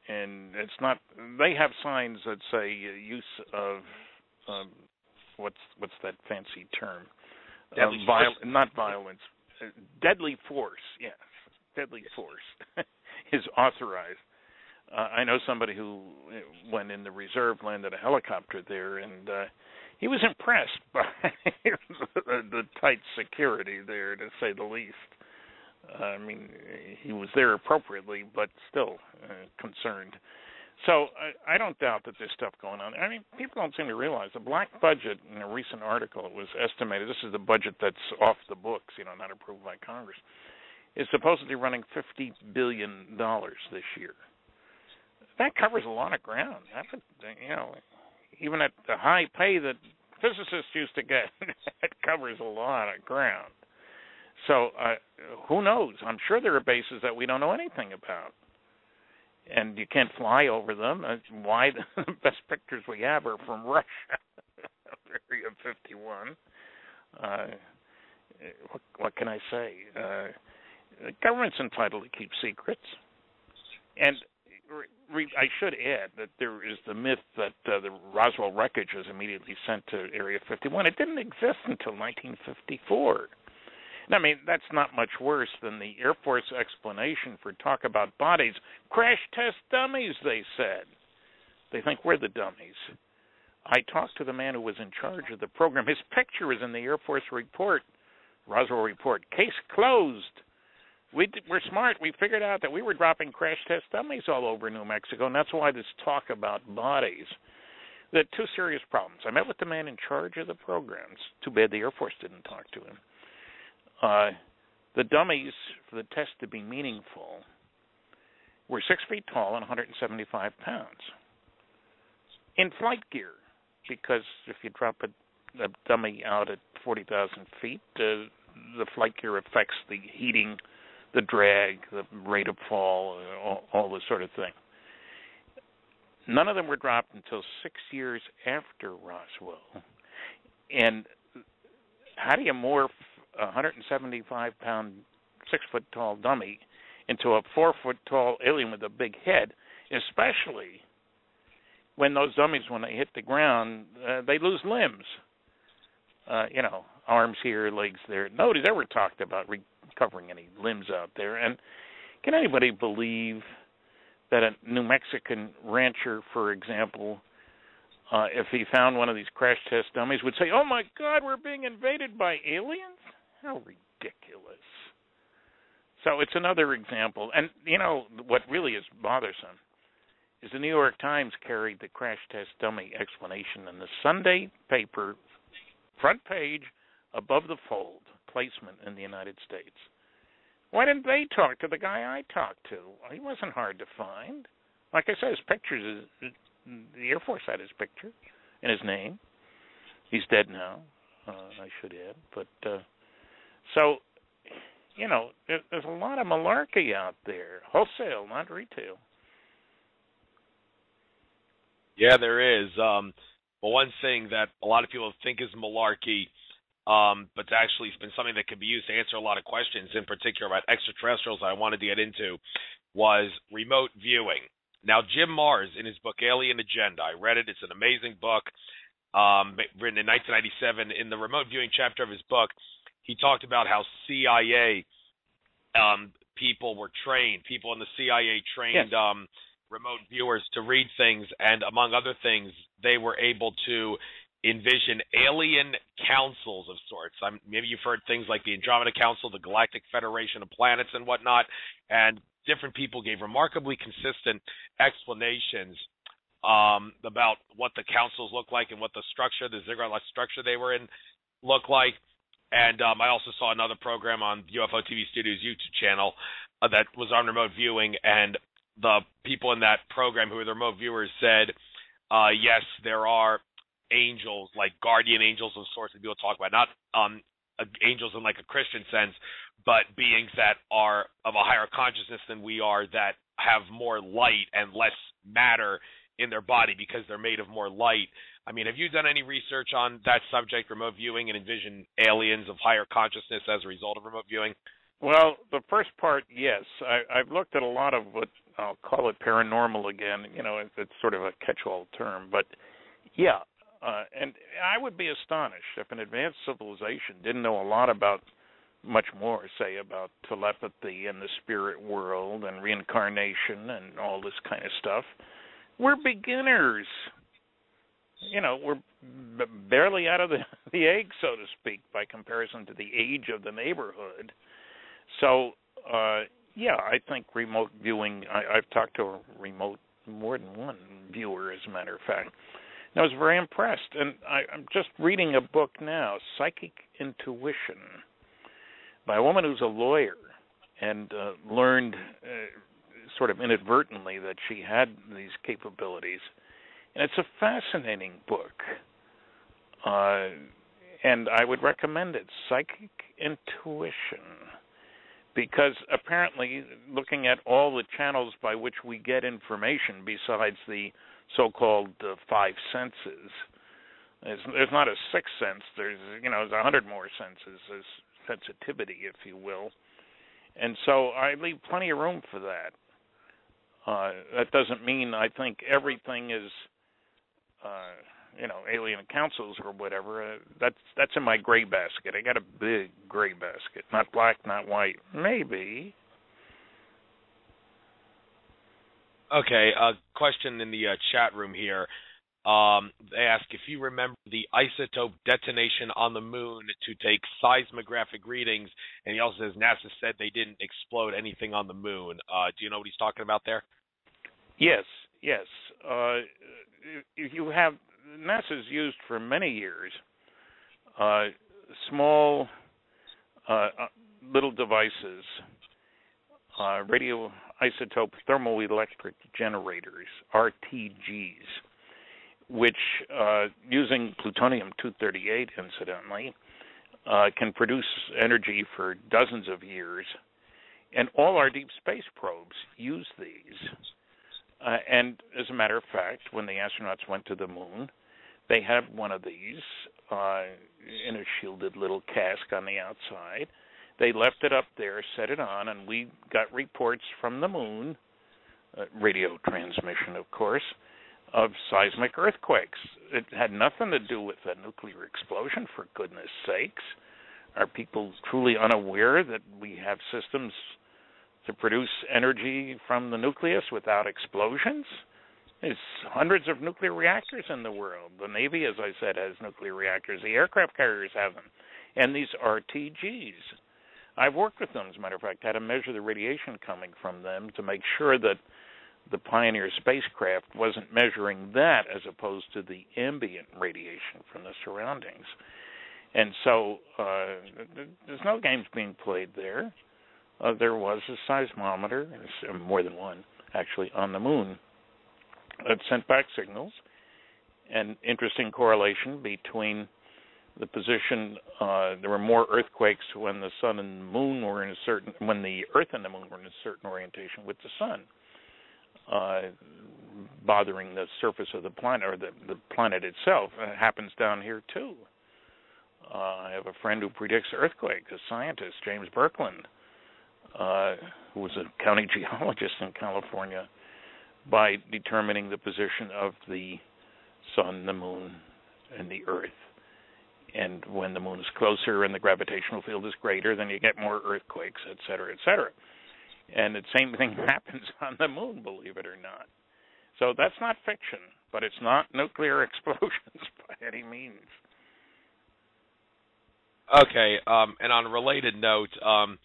And it's not, they have signs that say use of, what's that fancy term? Deadly force? Not violence. Deadly force, yes. Deadly force is authorized. I know somebody who, when in the reserve, landed a helicopter there, and he was impressed by the tight security there, to say the least. I mean, he was there appropriately, but still concerned. So I don't doubt that there's stuff going on. I mean, people don't seem to realize the black budget, in a recent article, it was estimated, this is the budget that's off the books, not approved by Congress, is supposedly running $50 billion this year. That covers a lot of ground. That would, even at the high pay that physicists used to get, it covers a lot of ground. So who knows? I'm sure there are bases that we don't know anything about. And you can't fly over them. That's why the best pictures we have are from Russia, Area 51. What can I say? The government's entitled to keep secrets. And I should add that there is the myth that the Roswell wreckage was immediately sent to Area 51. It didn't exist until 1954. I mean, that's not much worse than the Air Force explanation for talk about bodies. Crash test dummies, they said. They think we're the dummies. I talked to the man who was in charge of the program. His picture is in the Air Force report, Roswell report. Case closed. We're smart. We figured out that we were dropping crash test dummies all over New Mexico, and that's why this talk about bodies. There are two serious problems. I met with the man in charge of the programs. Too bad the Air Force didn't talk to him. The dummies, for the test to be meaningful, were 6 feet tall and 175 pounds. In flight gear, because if you drop a dummy out at 40,000 feet, the flight gear affects the heating, the drag, the rate of fall, all this sort of thing. None of them were dropped until 6 years after Roswell. And how do you morph a 175-pound, 6-foot-tall dummy into a 4-foot-tall alien with a big head, especially when those dummies, when they hit the ground, they lose limbs. Arms here, legs there. Nobody's ever talked about recovering any limbs out there. And can anybody believe that a New Mexican rancher, for example, if he found one of these crash test dummies, would say, "Oh my God, we're being invaded by aliens"? How ridiculous. So it's another example. And, what really is bothersome is the New York Times carried the crash test dummy explanation in the Sunday paper, front page, above the fold, placement in the United States. Why didn't they talk to the guy I talked to? He wasn't hard to find. Like I said, his pictures, the Air Force had his picture and his name. He's dead now, I should add. But, so, there's a lot of malarkey out there. Wholesale, not retail. Yeah, there is. But one thing that a lot of people think is malarkey, but it's actually been something that could be used to answer a lot of questions, in particular about extraterrestrials I wanted to get into, was remote viewing. Now, Jim Marrs, in his book Alien Agenda, I read it. It's an amazing book, written in 1997. In the remote viewing chapter of his book, he talked about how CIA people were trained. People in the CIA trained remote viewers to read things, and among other things, they were able to envision alien councils of sorts. Maybe you've heard things like the Andromeda Council, the Galactic Federation of Planets, and whatnot, and different people gave remarkably consistent explanations about what the councils look like and what the structure, the ziggurat-like structure they were in, looked like. And I also saw another program on UFO TV Studios YouTube channel that was on remote viewing, and the people in that program who were the remote viewers said, yes, there are angels, like guardian angels of sorts that people talk about, not angels in like a Christian sense, but beings that are of a higher consciousness than we are, that have more light and less matter in their body because they're made of more light. I mean, have you done any research on that subject, remote viewing, and envision aliens of higher consciousness as a result of remote viewing? Well, the first part, yes. I've looked at a lot of what I'll call it paranormal again. It's sort of a catch-all term, but yeah. And I would be astonished if an advanced civilization didn't know a lot about, much more, say, about telepathy and the spirit world and reincarnation and all this kind of stuff. We're beginners. We're barely out of the egg, so to speak, by comparison to the age of the neighborhood. So, I think remote viewing, I've talked to more than one viewer, as a matter of fact. And I was very impressed. And I'm just reading a book now, Psychic Intuition, by a woman who's a lawyer and learned sort of inadvertently that she had these capabilities. And it's a fascinating book. And and I would recommend it, Psychic Intuition, because apparently looking at all the channels by which we get information besides the so-called five senses, there's not a sixth sense, there's 100 more senses, there's sensitivity, if you will. And so I leave plenty of room for that. That doesn't mean I think everything is, alien councils or whatever. That's in my gray basket. I got a big gray basket, not black, not white. Maybe. Okay, a question in the chat room here. They ask if you remember the isotope detonation on the moon to take seismographic readings, and he also says NASA said they didn't explode anything on the moon. Do you know what he's talking about there? Yes. If you have, NASA's used for many years small little devices, radioisotope thermoelectric generators, RTGs, which, using plutonium-238, incidentally, can produce energy for dozens of years. And all our deep space probes use these. And as a matter of fact, when the astronauts went to the moon, they had one of these in a shielded little cask on the outside. They left it up there, set it on, and we got reports from the moon, radio transmission, of course, of seismic earthquakes. It had nothing to do with a nuclear explosion, for goodness sakes. Are people truly unaware that we have systems to produce energy from the nucleus without explosions? There's hundreds of nuclear reactors in the world. The Navy, as I said, has nuclear reactors. The aircraft carriers have them. And these RTGs. I've worked with them, as a matter of fact, had to measure the radiation coming from them to make sure that the Pioneer spacecraft wasn't measuring that as opposed to the ambient radiation from the surroundings. And so there's no games being played there. There was a seismometer, more than one, actually, on the moon that sent back signals. An interesting correlation between the position, there were more earthquakes when the sun and the moon were in a certain, when the Earth and the moon were in a certain orientation with the sun, bothering the surface of the planet, or the planet itself. It happens down here too. I have a friend who predicts earthquakes, a scientist, James Birkeland, who was a county geologist in California, by determining the position of the sun, the moon, and the Earth. And when the moon is closer and the gravitational field is greater, then you get more earthquakes, et cetera, et cetera. And the same thing happens on the moon, believe it or not. So that's not fiction, but it's not nuclear explosions by any means. Okay, and on a related note, on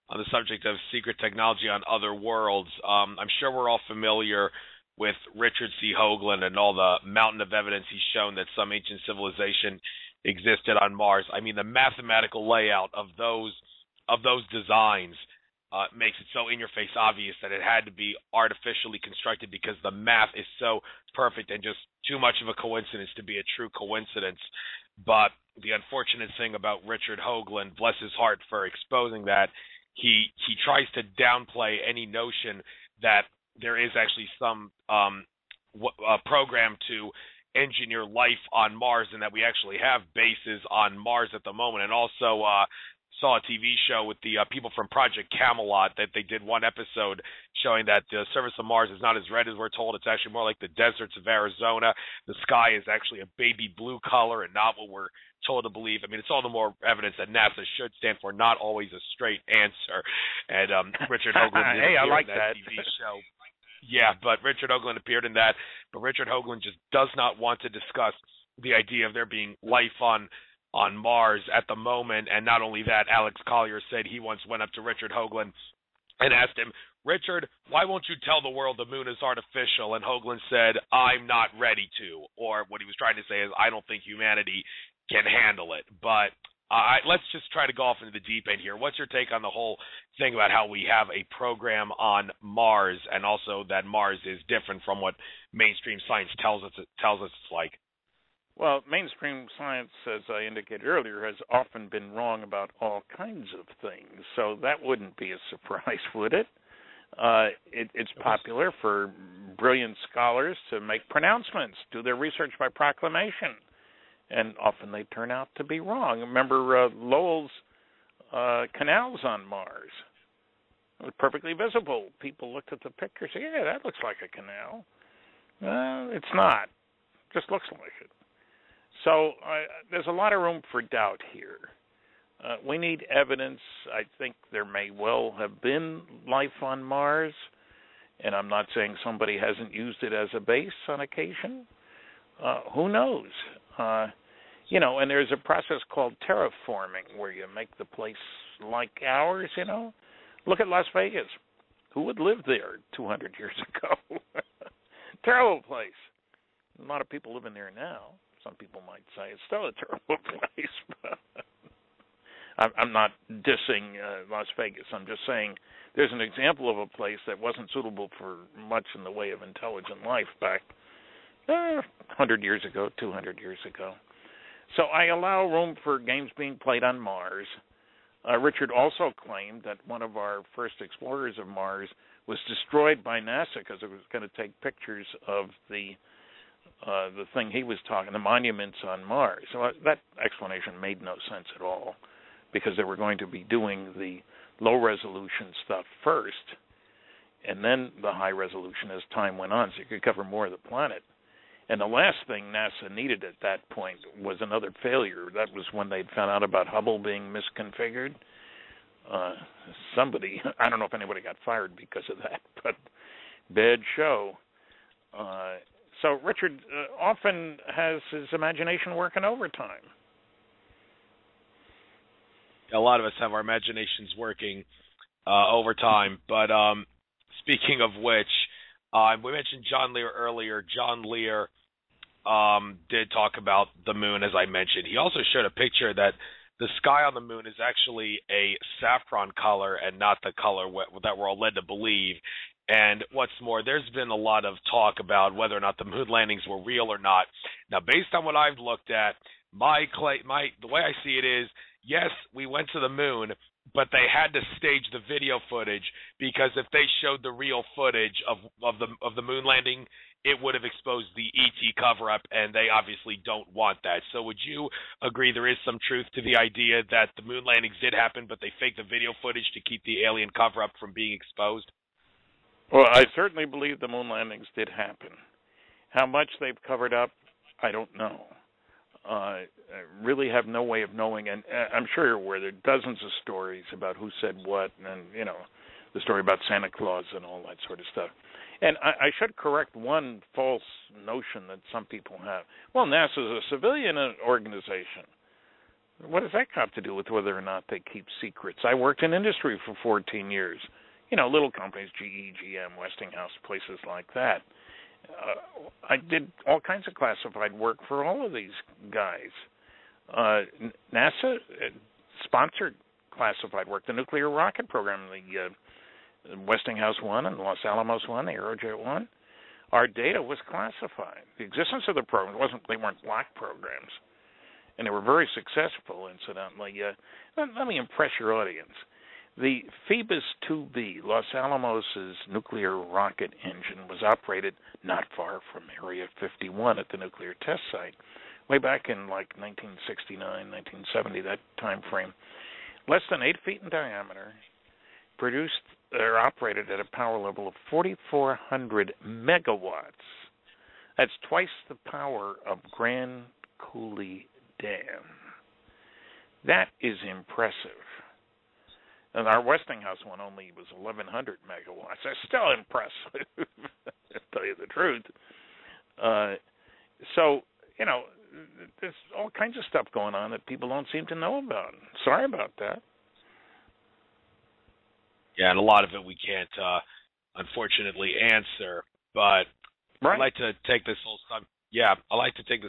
the subject of secret technology on other worlds, I'm sure we're all familiar with Richard C. Hoagland and all the mountain of evidence he's shown that some ancient civilization existed on Mars. I mean, the mathematical layout of those designs makes it so in-your-face obvious that it had to be artificially constructed because the math is so perfect and just too much of a coincidence to be a true coincidence. But the unfortunate thing about Richard Hoagland, bless his heart for exposing that, he tries to downplay any notion that there is actually some program to engineer life on Mars and that we actually have bases on Mars at the moment. And also saw a TV show with the people from Project Camelot that they did one episode showing that the surface of Mars is not as red as we're told. It's actually more like the deserts of Arizona. The sky is actually a baby blue color and not what we're told to believe. I mean, it's all the more evidence that NASA should stand for not always a straight answer. And Richard Hoagland hey, I like that TV show. Yeah, but Richard Hoagland appeared in that. But Richard Hoagland just does not want to discuss the idea of there being life on Mars at the moment. And not only that, Alex Collier said he once went up to Richard Hoagland and asked him, Richard, why won't you tell the world the moon is artificial? And Hoagland said, I'm not ready to. Or what he was trying to say is, I don't think humanity can handle it. But let's just try to go off into the deep end here. What's your take on the whole thing about how we have a program on Mars and also that Mars is different from what mainstream science tells us it's like? Well, mainstream science, as I indicated earlier, has often been wrong about all kinds of things, so that wouldn't be a surprise, would it? It's popular for brilliant scholars to make pronouncements, do their research by proclamation, and often they turn out to be wrong. Remember Lowell's canals on Mars? It was perfectly visible. People looked at the picture and said, yeah, that looks like a canal. It's not. It just looks like it. So there's a lot of room for doubt here. We need evidence. I think there may well have been life on Mars, and I'm not saying somebody hasn't used it as a base on occasion. Who knows? And there's a process called terraforming where you make the place like ours, Look at Las Vegas. Who would live there 200 years ago? Terrible place. A lot of people living there now. Some people might say it's still a terrible place. I'm not dissing Las Vegas. I'm just saying there's an example of a place that wasn't suitable for much in the way of intelligent life back 100 years ago, 200 years ago. So I allow room for games being played on Mars. Richard also claimed that one of our first explorers of Mars was destroyed by NASA because it was going to take pictures of the thing he was talking, the monuments on Mars. So that explanation made no sense at all, because they were going to be doing the low-resolution stuff first, and then the high-resolution as time went on, so you could cover more of the planet. And the last thing NASA needed at that point was another failure. That was when they'd found out about Hubble being misconfigured. Somebody, I don't know if anybody got fired because of that, but bad show. So Richard often has his imagination working overtime. A lot of us have our imaginations working overtime. But speaking of which, we mentioned John Lear earlier. John Lear did talk about the moon, as I mentioned. He also showed a picture that the sky on the moon is actually a saffron color and not the color that we're all led to believe. And what's more, there's been a lot of talk about whether or not the moon landings were real or not. Now, based on what I've looked at, the way I see it is, yes, we went to the moon, but they had to stage the video footage, because if they showed the real footage of the moon landing, it would have exposed the ET cover-up, and they obviously don't want that. So would you agree there is some truth to the idea that the moon landings did happen, but they faked the video footage to keep the alien cover-up from being exposed? Well, I certainly believe the moon landings did happen. How much they've covered up, I don't know. I really have no way of knowing, and I'm sure you're aware there are dozens of stories about who said what, and, the story about Santa Claus and all that sort of stuff. And I should correct one false notion that some people have. Well, NASA is a civilian organization. What does that have to do with whether or not they keep secrets? I worked in industry for 14 years. Little companies, GE, GM, Westinghouse, places like that. I did all kinds of classified work for all of these guys. NASA sponsored classified work, the nuclear rocket program, the Westinghouse 1 and Los Alamos 1, the Aerojet 1. Our data was classified. The existence of the program they weren't locked programs, and they were very successful, incidentally. Let me impress your audience. The Phoebus 2B, Los Alamos' nuclear rocket engine, was operated not far from Area 51 at the nuclear test site, way back in 1969, 1970, that time frame. Less than 8 feet in diameter, operated at a power level of 4,400 megawatts. That's twice the power of Grand Coulee Dam. That is impressive. And our Westinghouse one only was 1,100 megawatts. That's still impressive, to tell you the truth. So, there's all kinds of stuff going on that people don't seem to know about. Sorry about that. Yeah, and a lot of it we can't, unfortunately, answer. But right. I'd like to take this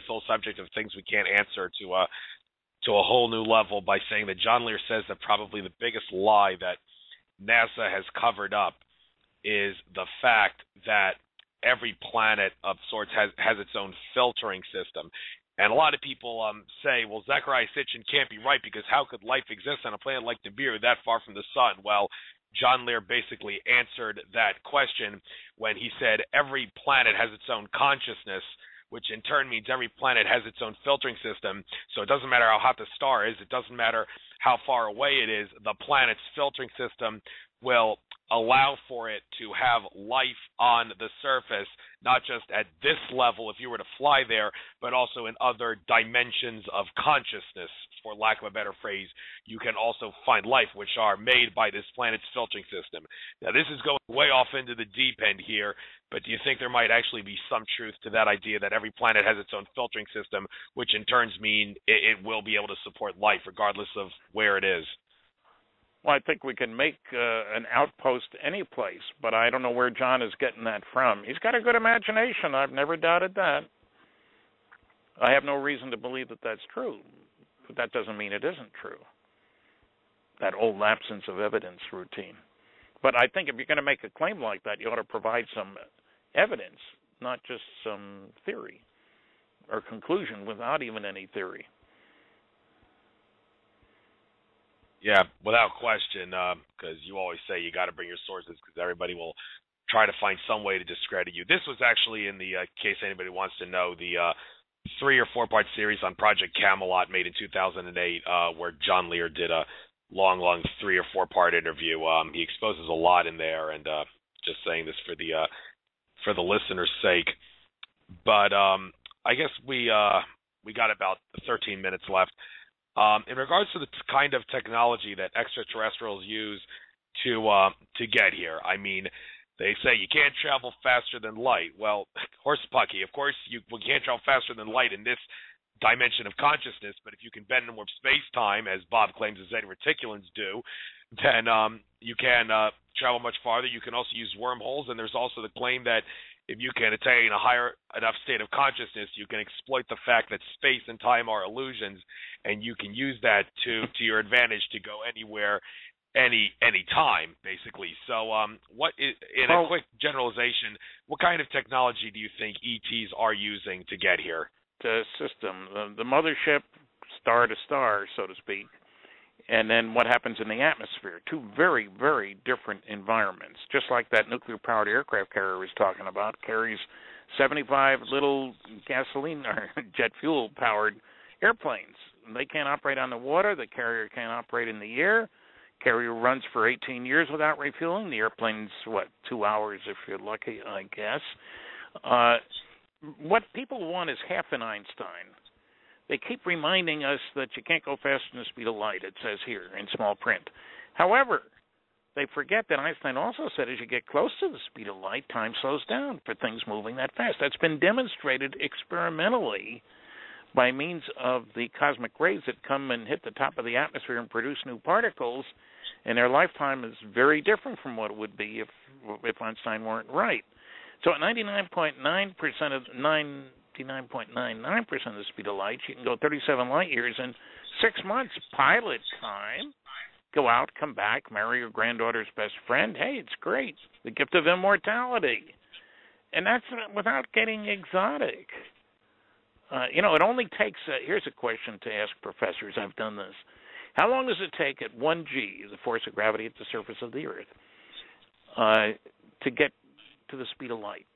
whole subject of things we can't answer to a whole new level by saying that John Lear says that probably the biggest lie that NASA has covered up is the fact that every planet of sorts has its own filtering system. And a lot of people say, well, Zecharia Sitchin can't be right because how could life exist on a planet like Nibiru that far from the sun? Well, John Lear basically answered that question when he said every planet has its own consciousness, which in turn means every planet has its own filtering system. So it doesn't matter how hot the star is, it doesn't matter how far away it is, the planet's filtering system will allow for it to have life on the surface, not just at this level if you were to fly there, but also in other dimensions of consciousness, for lack of a better phrase. You can also find life which are made by this planet's filtering system. Now, this is going way off into the deep end here, but do you think there might actually be some truth to that idea that every planet has its own filtering system, which in turns mean it will be able to support life regardless of where it is? Well, I think we can make an outpost any place, but I don't know where John is getting that from. He's got a good imagination. I've never doubted that. I have no reason to believe that that's true, but that doesn't mean it isn't true, that old absence of evidence routine. But I think if you're going to make a claim like that, you ought to provide some evidence, not just some theory or conclusion without even any theory. Yeah, without question, because you always say you got to bring your sources because everybody will try to find some way to discredit you. This was actually, in the case anybody wants to know, the 3 or 4 part series on Project Camelot made in 2008, where John Lear did a long 3 or 4 part interview. He exposes a lot in there, and just saying this for the listener's sake. But I guess we got about 13 minutes left. In regards to the kind of technology that extraterrestrials use to get here, I mean, they say you can't travel faster than light. Well, horsepucky, of course we can't travel faster than light in this dimension of consciousness, but if you can bend and warp space-time, as Bob claims the Zeta Reticulans do, then you can travel much farther. You can also use wormholes, and there's also the claim that if you can attain a higher enough state of consciousness, you can exploit the fact that space and time are illusions, and you can use that to your advantage to go anywhere, any time, basically. So, what is, in a quick generalization, what kind of technology do you think ETs are using to get here? The system, the mothership, star to star, so to speak, and then what happens in the atmosphere. 2 very, very different environments. Just like that nuclear-powered aircraft carrier was talking about, carries 75 little gasoline or jet fuel-powered airplanes. They can't operate on the water. The carrier can't operate in the air. Carrier runs for 18 years without refueling. The airplane's, 2 hours if you're lucky, I guess. What people want is half an Einstein. They keep reminding us that you can't go faster than the speed of light, it says here in small print. However, they forget that Einstein also said as you get close to the speed of light, time slows down for things moving that fast. That's been demonstrated experimentally by means of the cosmic rays that come and hit the top of the atmosphere and produce new particles, and their lifetime is very different from what it would be if Einstein weren't right. So at 99.99% of the speed of light, you can go 37 light years in 6 months, pilot time, go out, come back, marry your granddaughter's best friend. Hey, it's great. The gift of immortality. And that's without getting exotic. It only takes, here's a question to ask professors. I've done this. How long does it take at 1g, the force of gravity at the surface of the Earth, to get to the speed of light?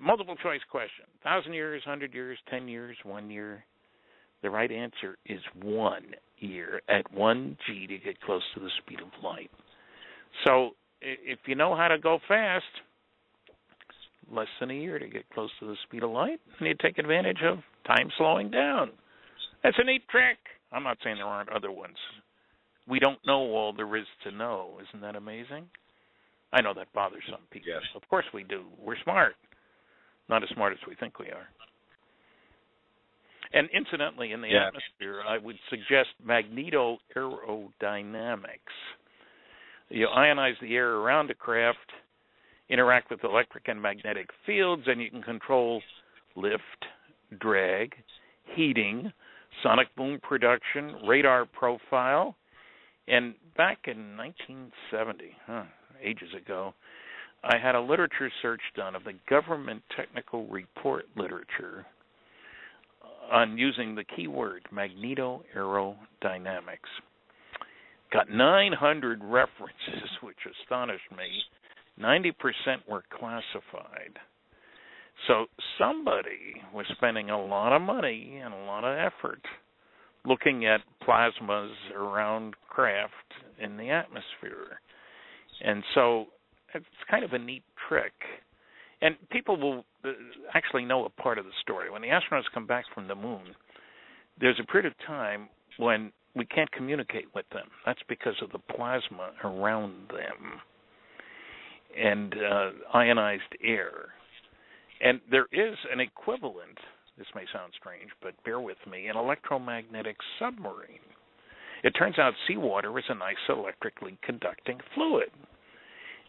Multiple choice question. 1,000 years, 100 years, 10 years, 1 year. The right answer is 1 year at 1g to get close to the speed of light. So if you know how to go fast, less than a year to get close to the speed of light, and you take advantage of time slowing down. That's a neat trick. I'm not saying there aren't other ones. We don't know all there is to know. Isn't that amazing? I know that bothers some people. Yes. Of course we do. We're smart. Not as smart as we think we are. And incidentally, in the atmosphere, I would suggest magnetoaerodynamics. You ionize the air around a craft, interact with electric and magnetic fields, and you can control lift, drag, heating, sonic boom production, radar profile. And back in 1970, ages ago, I had a literature search done of the government technical report literature on using the keyword magnetoaerodynamics. Got 900 references, which astonished me. 90% were classified. So somebody was spending a lot of money and a lot of effort looking at plasmas around craft in the atmosphere. And so it's kind of a neat trick. And people will actually know a part of the story. When the astronauts come back from the moon, there's a period of time when we can't communicate with them. That's because of the plasma around them and ionized air. And there is an equivalent, this may sound strange, but bear with me, an electromagnetic submarine. It turns out seawater is a nice electrically conducting fluid.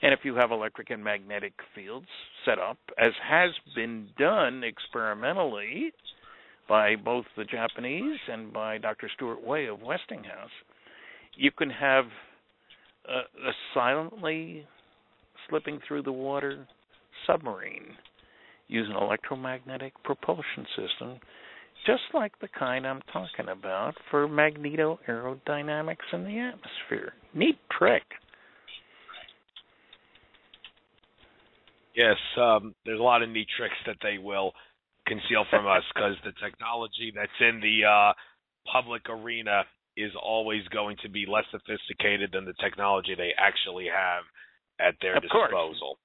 And if you have electric and magnetic fields set up, as has been done experimentally by both the Japanese and by Dr. Stuart Way of Westinghouse, you can have a silently slipping through the water submarine using an electromagnetic propulsion system, just like the kind I'm talking about for magnetoaerodynamics in the atmosphere. Neat trick. Yes, there's a lot of neat tricks that they will conceal from us because the technology that's in the public arena is always going to be less sophisticated than the technology they actually have at their disposal.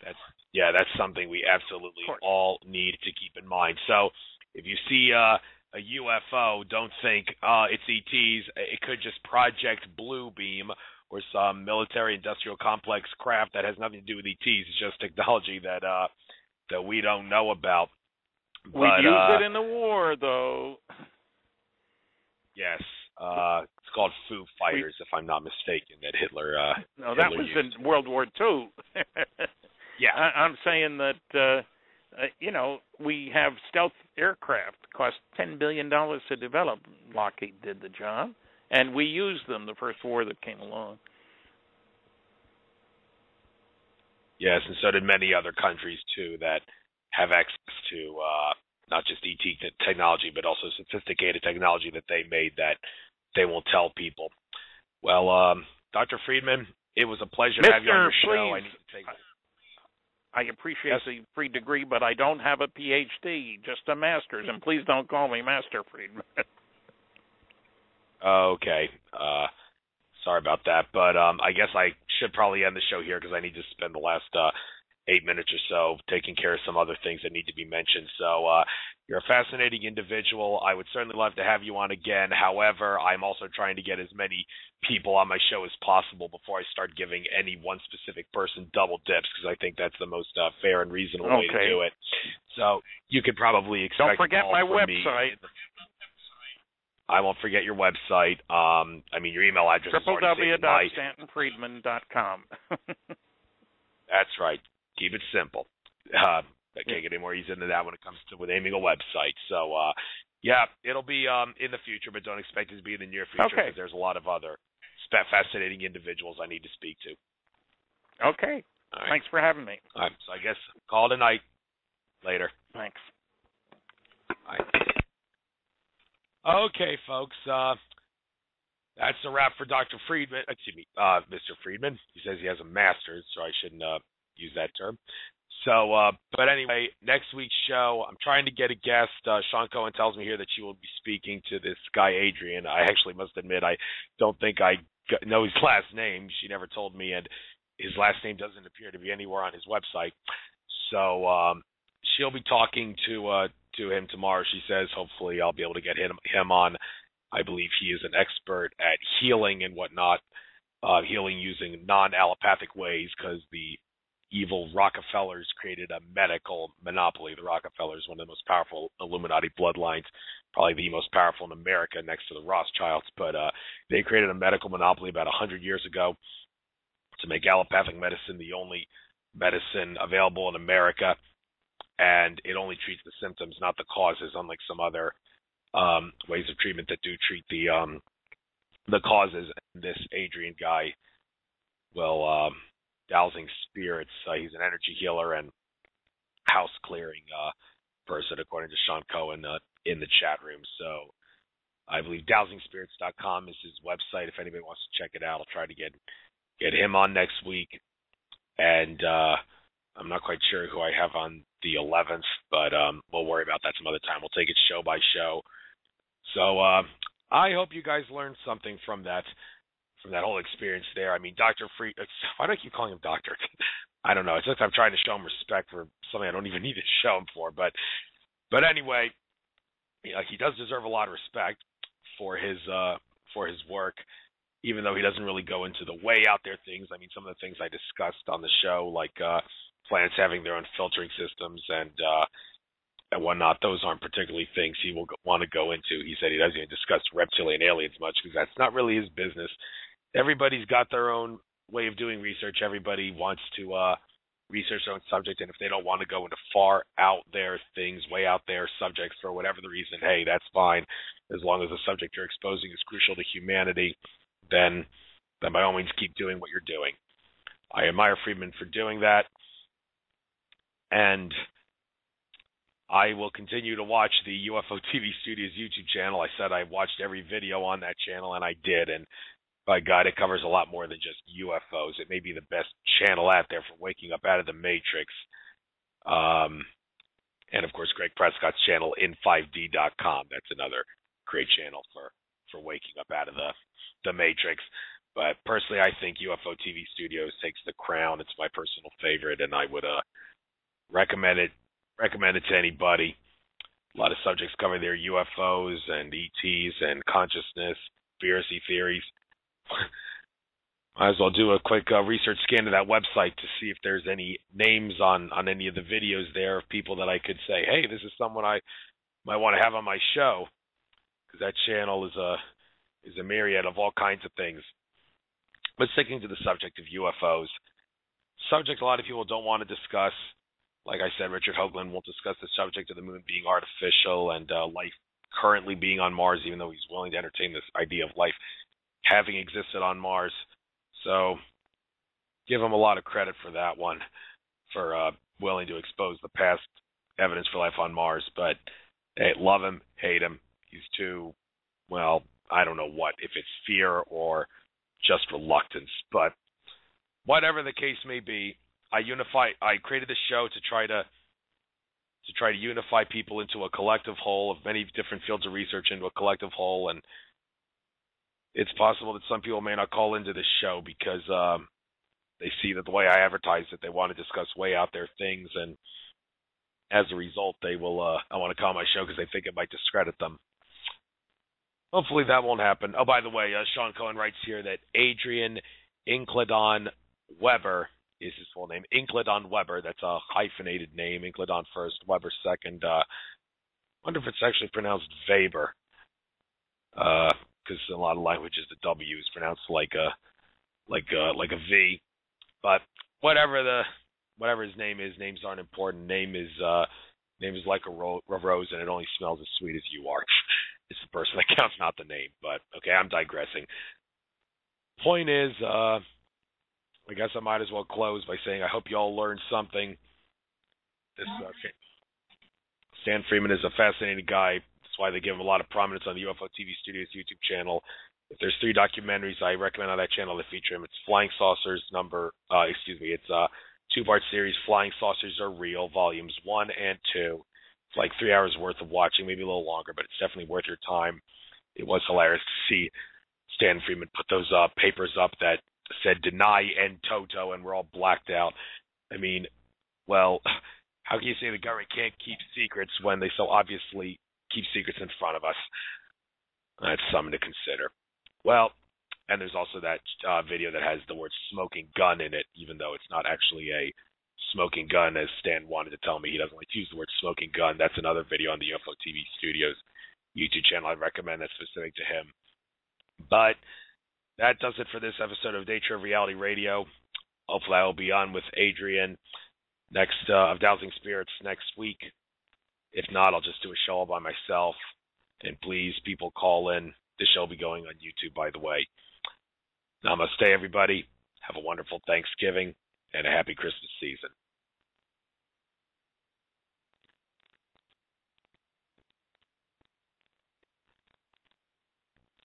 That's something we absolutely all need to keep in mind. So if you see a UFO, don't think it's ETs. It could just Project Blue Beam or some military-industrial complex craft that has nothing to do with ETs. It's just technology that we don't know about. We used it in the war, though. Yes. It's called Foo Fighters, if I'm not mistaken, that Hitler no, that was used. in World War II. Yeah. I'm saying that, we have stealth aircraft, cost $10 billion to develop. Lockheed did the job, and we used them the first war that came along. Yes, and so did many other countries, too, that have access to not just ET technology, but also sophisticated technology that they made that they won't tell people. Well, Dr. Friedman, it was a pleasure to have you on your show. I appreciate the free degree, but I don't have a PhD, just a master's, and please don't call me Master Friedman. Okay. Sorry about that, but I guess I should probably end the show here because I need to spend the last 8 minutes or so taking care of some other things that need to be mentioned. So you're a fascinating individual. I would certainly love to have you on again. However, I'm also trying to get as many people on my show as possible before I start giving any one specific person double dips, because I think that's the most fair and reasonable way to do it. So you could probably expect. Don't forget my website. I won't forget your website. Your email address is www.stantonfriedman.com. That's right. Keep it simple. I can't get any more easy than that when it comes to naming a website. So, it'll be in the future, but don't expect it to be in the near future because there's a lot of other fascinating individuals I need to speak to. Okay. Right. Thanks for having me. All right. So I guess call it a night. Later. Thanks. Bye. Okay, folks. That's a wrap for Dr. Friedman. Excuse me, Mr. Friedman. He says he has a master's, so I shouldn't use that term. So, but anyway, next week's show, I'm trying to get a guest. Sean Cohen tells me here that she will be speaking to this guy, Adrian. I actually must admit, I don't think I know his last name. She never told me, and his last name doesn't appear to be anywhere on his website. So she'll be talking to him tomorrow, she says. Hopefully I'll be able to get him on. I believe he is an expert at healing and whatnot, healing using non-allopathic ways, because the evil Rockefellers created a medical monopoly. The Rockefellers, one of the most powerful Illuminati bloodlines, probably the most powerful in America next to the Rothschilds, but they created a medical monopoly about 100 years ago to make allopathic medicine the only medicine available in America, and it only treats the symptoms, not the causes, unlike some other ways of treatment that do treat the causes. This Adrian guy will dowsing spirits. He's an energy healer and house clearing person, according to Sean Cohen in the chat room. So I believe dowsingspirits.com is his website. If anybody wants to check it out, I'll try to get him on next week. And I'm not quite sure who I have on the 11th, but we'll worry about that some other time. We'll take it show by show. So I hope you guys learned something from that whole experience there. I mean, Dr. Why do I keep calling him Doctor? I don't know. It's just I'm trying to show him respect for something I don't even need to show him for. But anyway, he does deserve a lot of respect for his work, even though he doesn't really go into the way out there things. I mean, some of the things I discussed on the show, like planets having their own filtering systems and whatnot, those aren't particularly things he will want to go into. He said he doesn't even discuss reptilian aliens much because that's not really his business. Everybody's got their own way of doing research. Everybody wants to research their own subject, and if they don't want to go into far out there things, way out there subjects for whatever the reason, hey, that's fine. As long as the subject you're exposing is crucial to humanity, then by all means keep doing what you're doing. I admire Friedman for doing that, and I will continue to watch the UFO TV Studios YouTube channel. I said I watched every video on that channel, and I did, and by God, it covers a lot more than just UFOs. It may be the best channel out there for waking up out of the Matrix. And, of course, Greg Prescott's channel, in5d.com. That's another great channel for waking up out of the Matrix. But personally, I think UFO TV Studios takes the crown. It's my personal favorite, and I would recommend it to anybody. A lot of subjects cover their UFOs and ETs and consciousness, conspiracy theories. Might as well do a quick research scan of that website to see if there's any names on any of the videos there of people that I could say, hey, this is someone I might want to have on my show, because that channel is a myriad of all kinds of things. But sticking to the subject of UFOs, subject a lot of people don't want to discuss. Like I said, Richard Hoagland won't discuss the subject of the moon being artificial and life currently being on Mars, even though he's willing to entertain this idea of life having existed on Mars. So give him a lot of credit for that one, for willing to expose the past evidence for life on Mars. But hey, love him, hate him. He's too, well, I don't know what, if it's fear or just reluctance. But whatever the case may be, I created this show to try to unify people into a collective whole of many different fields of research into a collective whole. And it's possible that some people may not call into this show because they see that the way I advertise it, they want to discuss way out there things, and as a result, they will. I want to call my show because they think it might discredit them. Hopefully, that won't happen. Oh, by the way, Sean Cohen writes here that Adrian Incledon Weber is his full name. Incledon Weber. That's a hyphenated name. Incledon first, Weber second. Wonder if it's actually pronounced Weber. Because in a lot of languages the W is pronounced like a V. But whatever his name is, names aren't important. Name is like a rose, and it only smells as sweet as you are. It's the person that counts, not the name. But okay, I'm digressing. Point is, I guess I might as well close by saying I hope you all learned something. This Stan Friedman is a fascinating guy. That's why they give him a lot of prominence on the UFO TV Studios YouTube channel. If there's 3 documentaries I recommend on that channel that feature him, it's Flying Saucers it's a 2-part series, Flying Saucers Are Real, Volumes 1 and 2. It's like 3 hours worth of watching, maybe a little longer, but it's definitely worth your time. It was hilarious to see Stan Friedman put those papers up that said deny en toto and we're all blacked out. I mean, well, how can you say the government can't keep secrets when they so obviously keep secrets in front of us? That's something to consider. Well, and there's also that video that has the word smoking gun in it, even though it's not actually a smoking gun, as Stan wanted to tell me. He doesn't like to use the word smoking gun. That's another video on the UFO TV Studios YouTube channel. I'd recommend that's specific to him. But that does it for this episode of Nature of Reality Radio. Hopefully I will be on with Adrian of Dowsing Spirits next week. If not, I'll just do a show all by myself. And please, people, call in. This show will be going on YouTube, by the way. Namaste, everybody. Have a wonderful Thanksgiving and a happy Christmas season.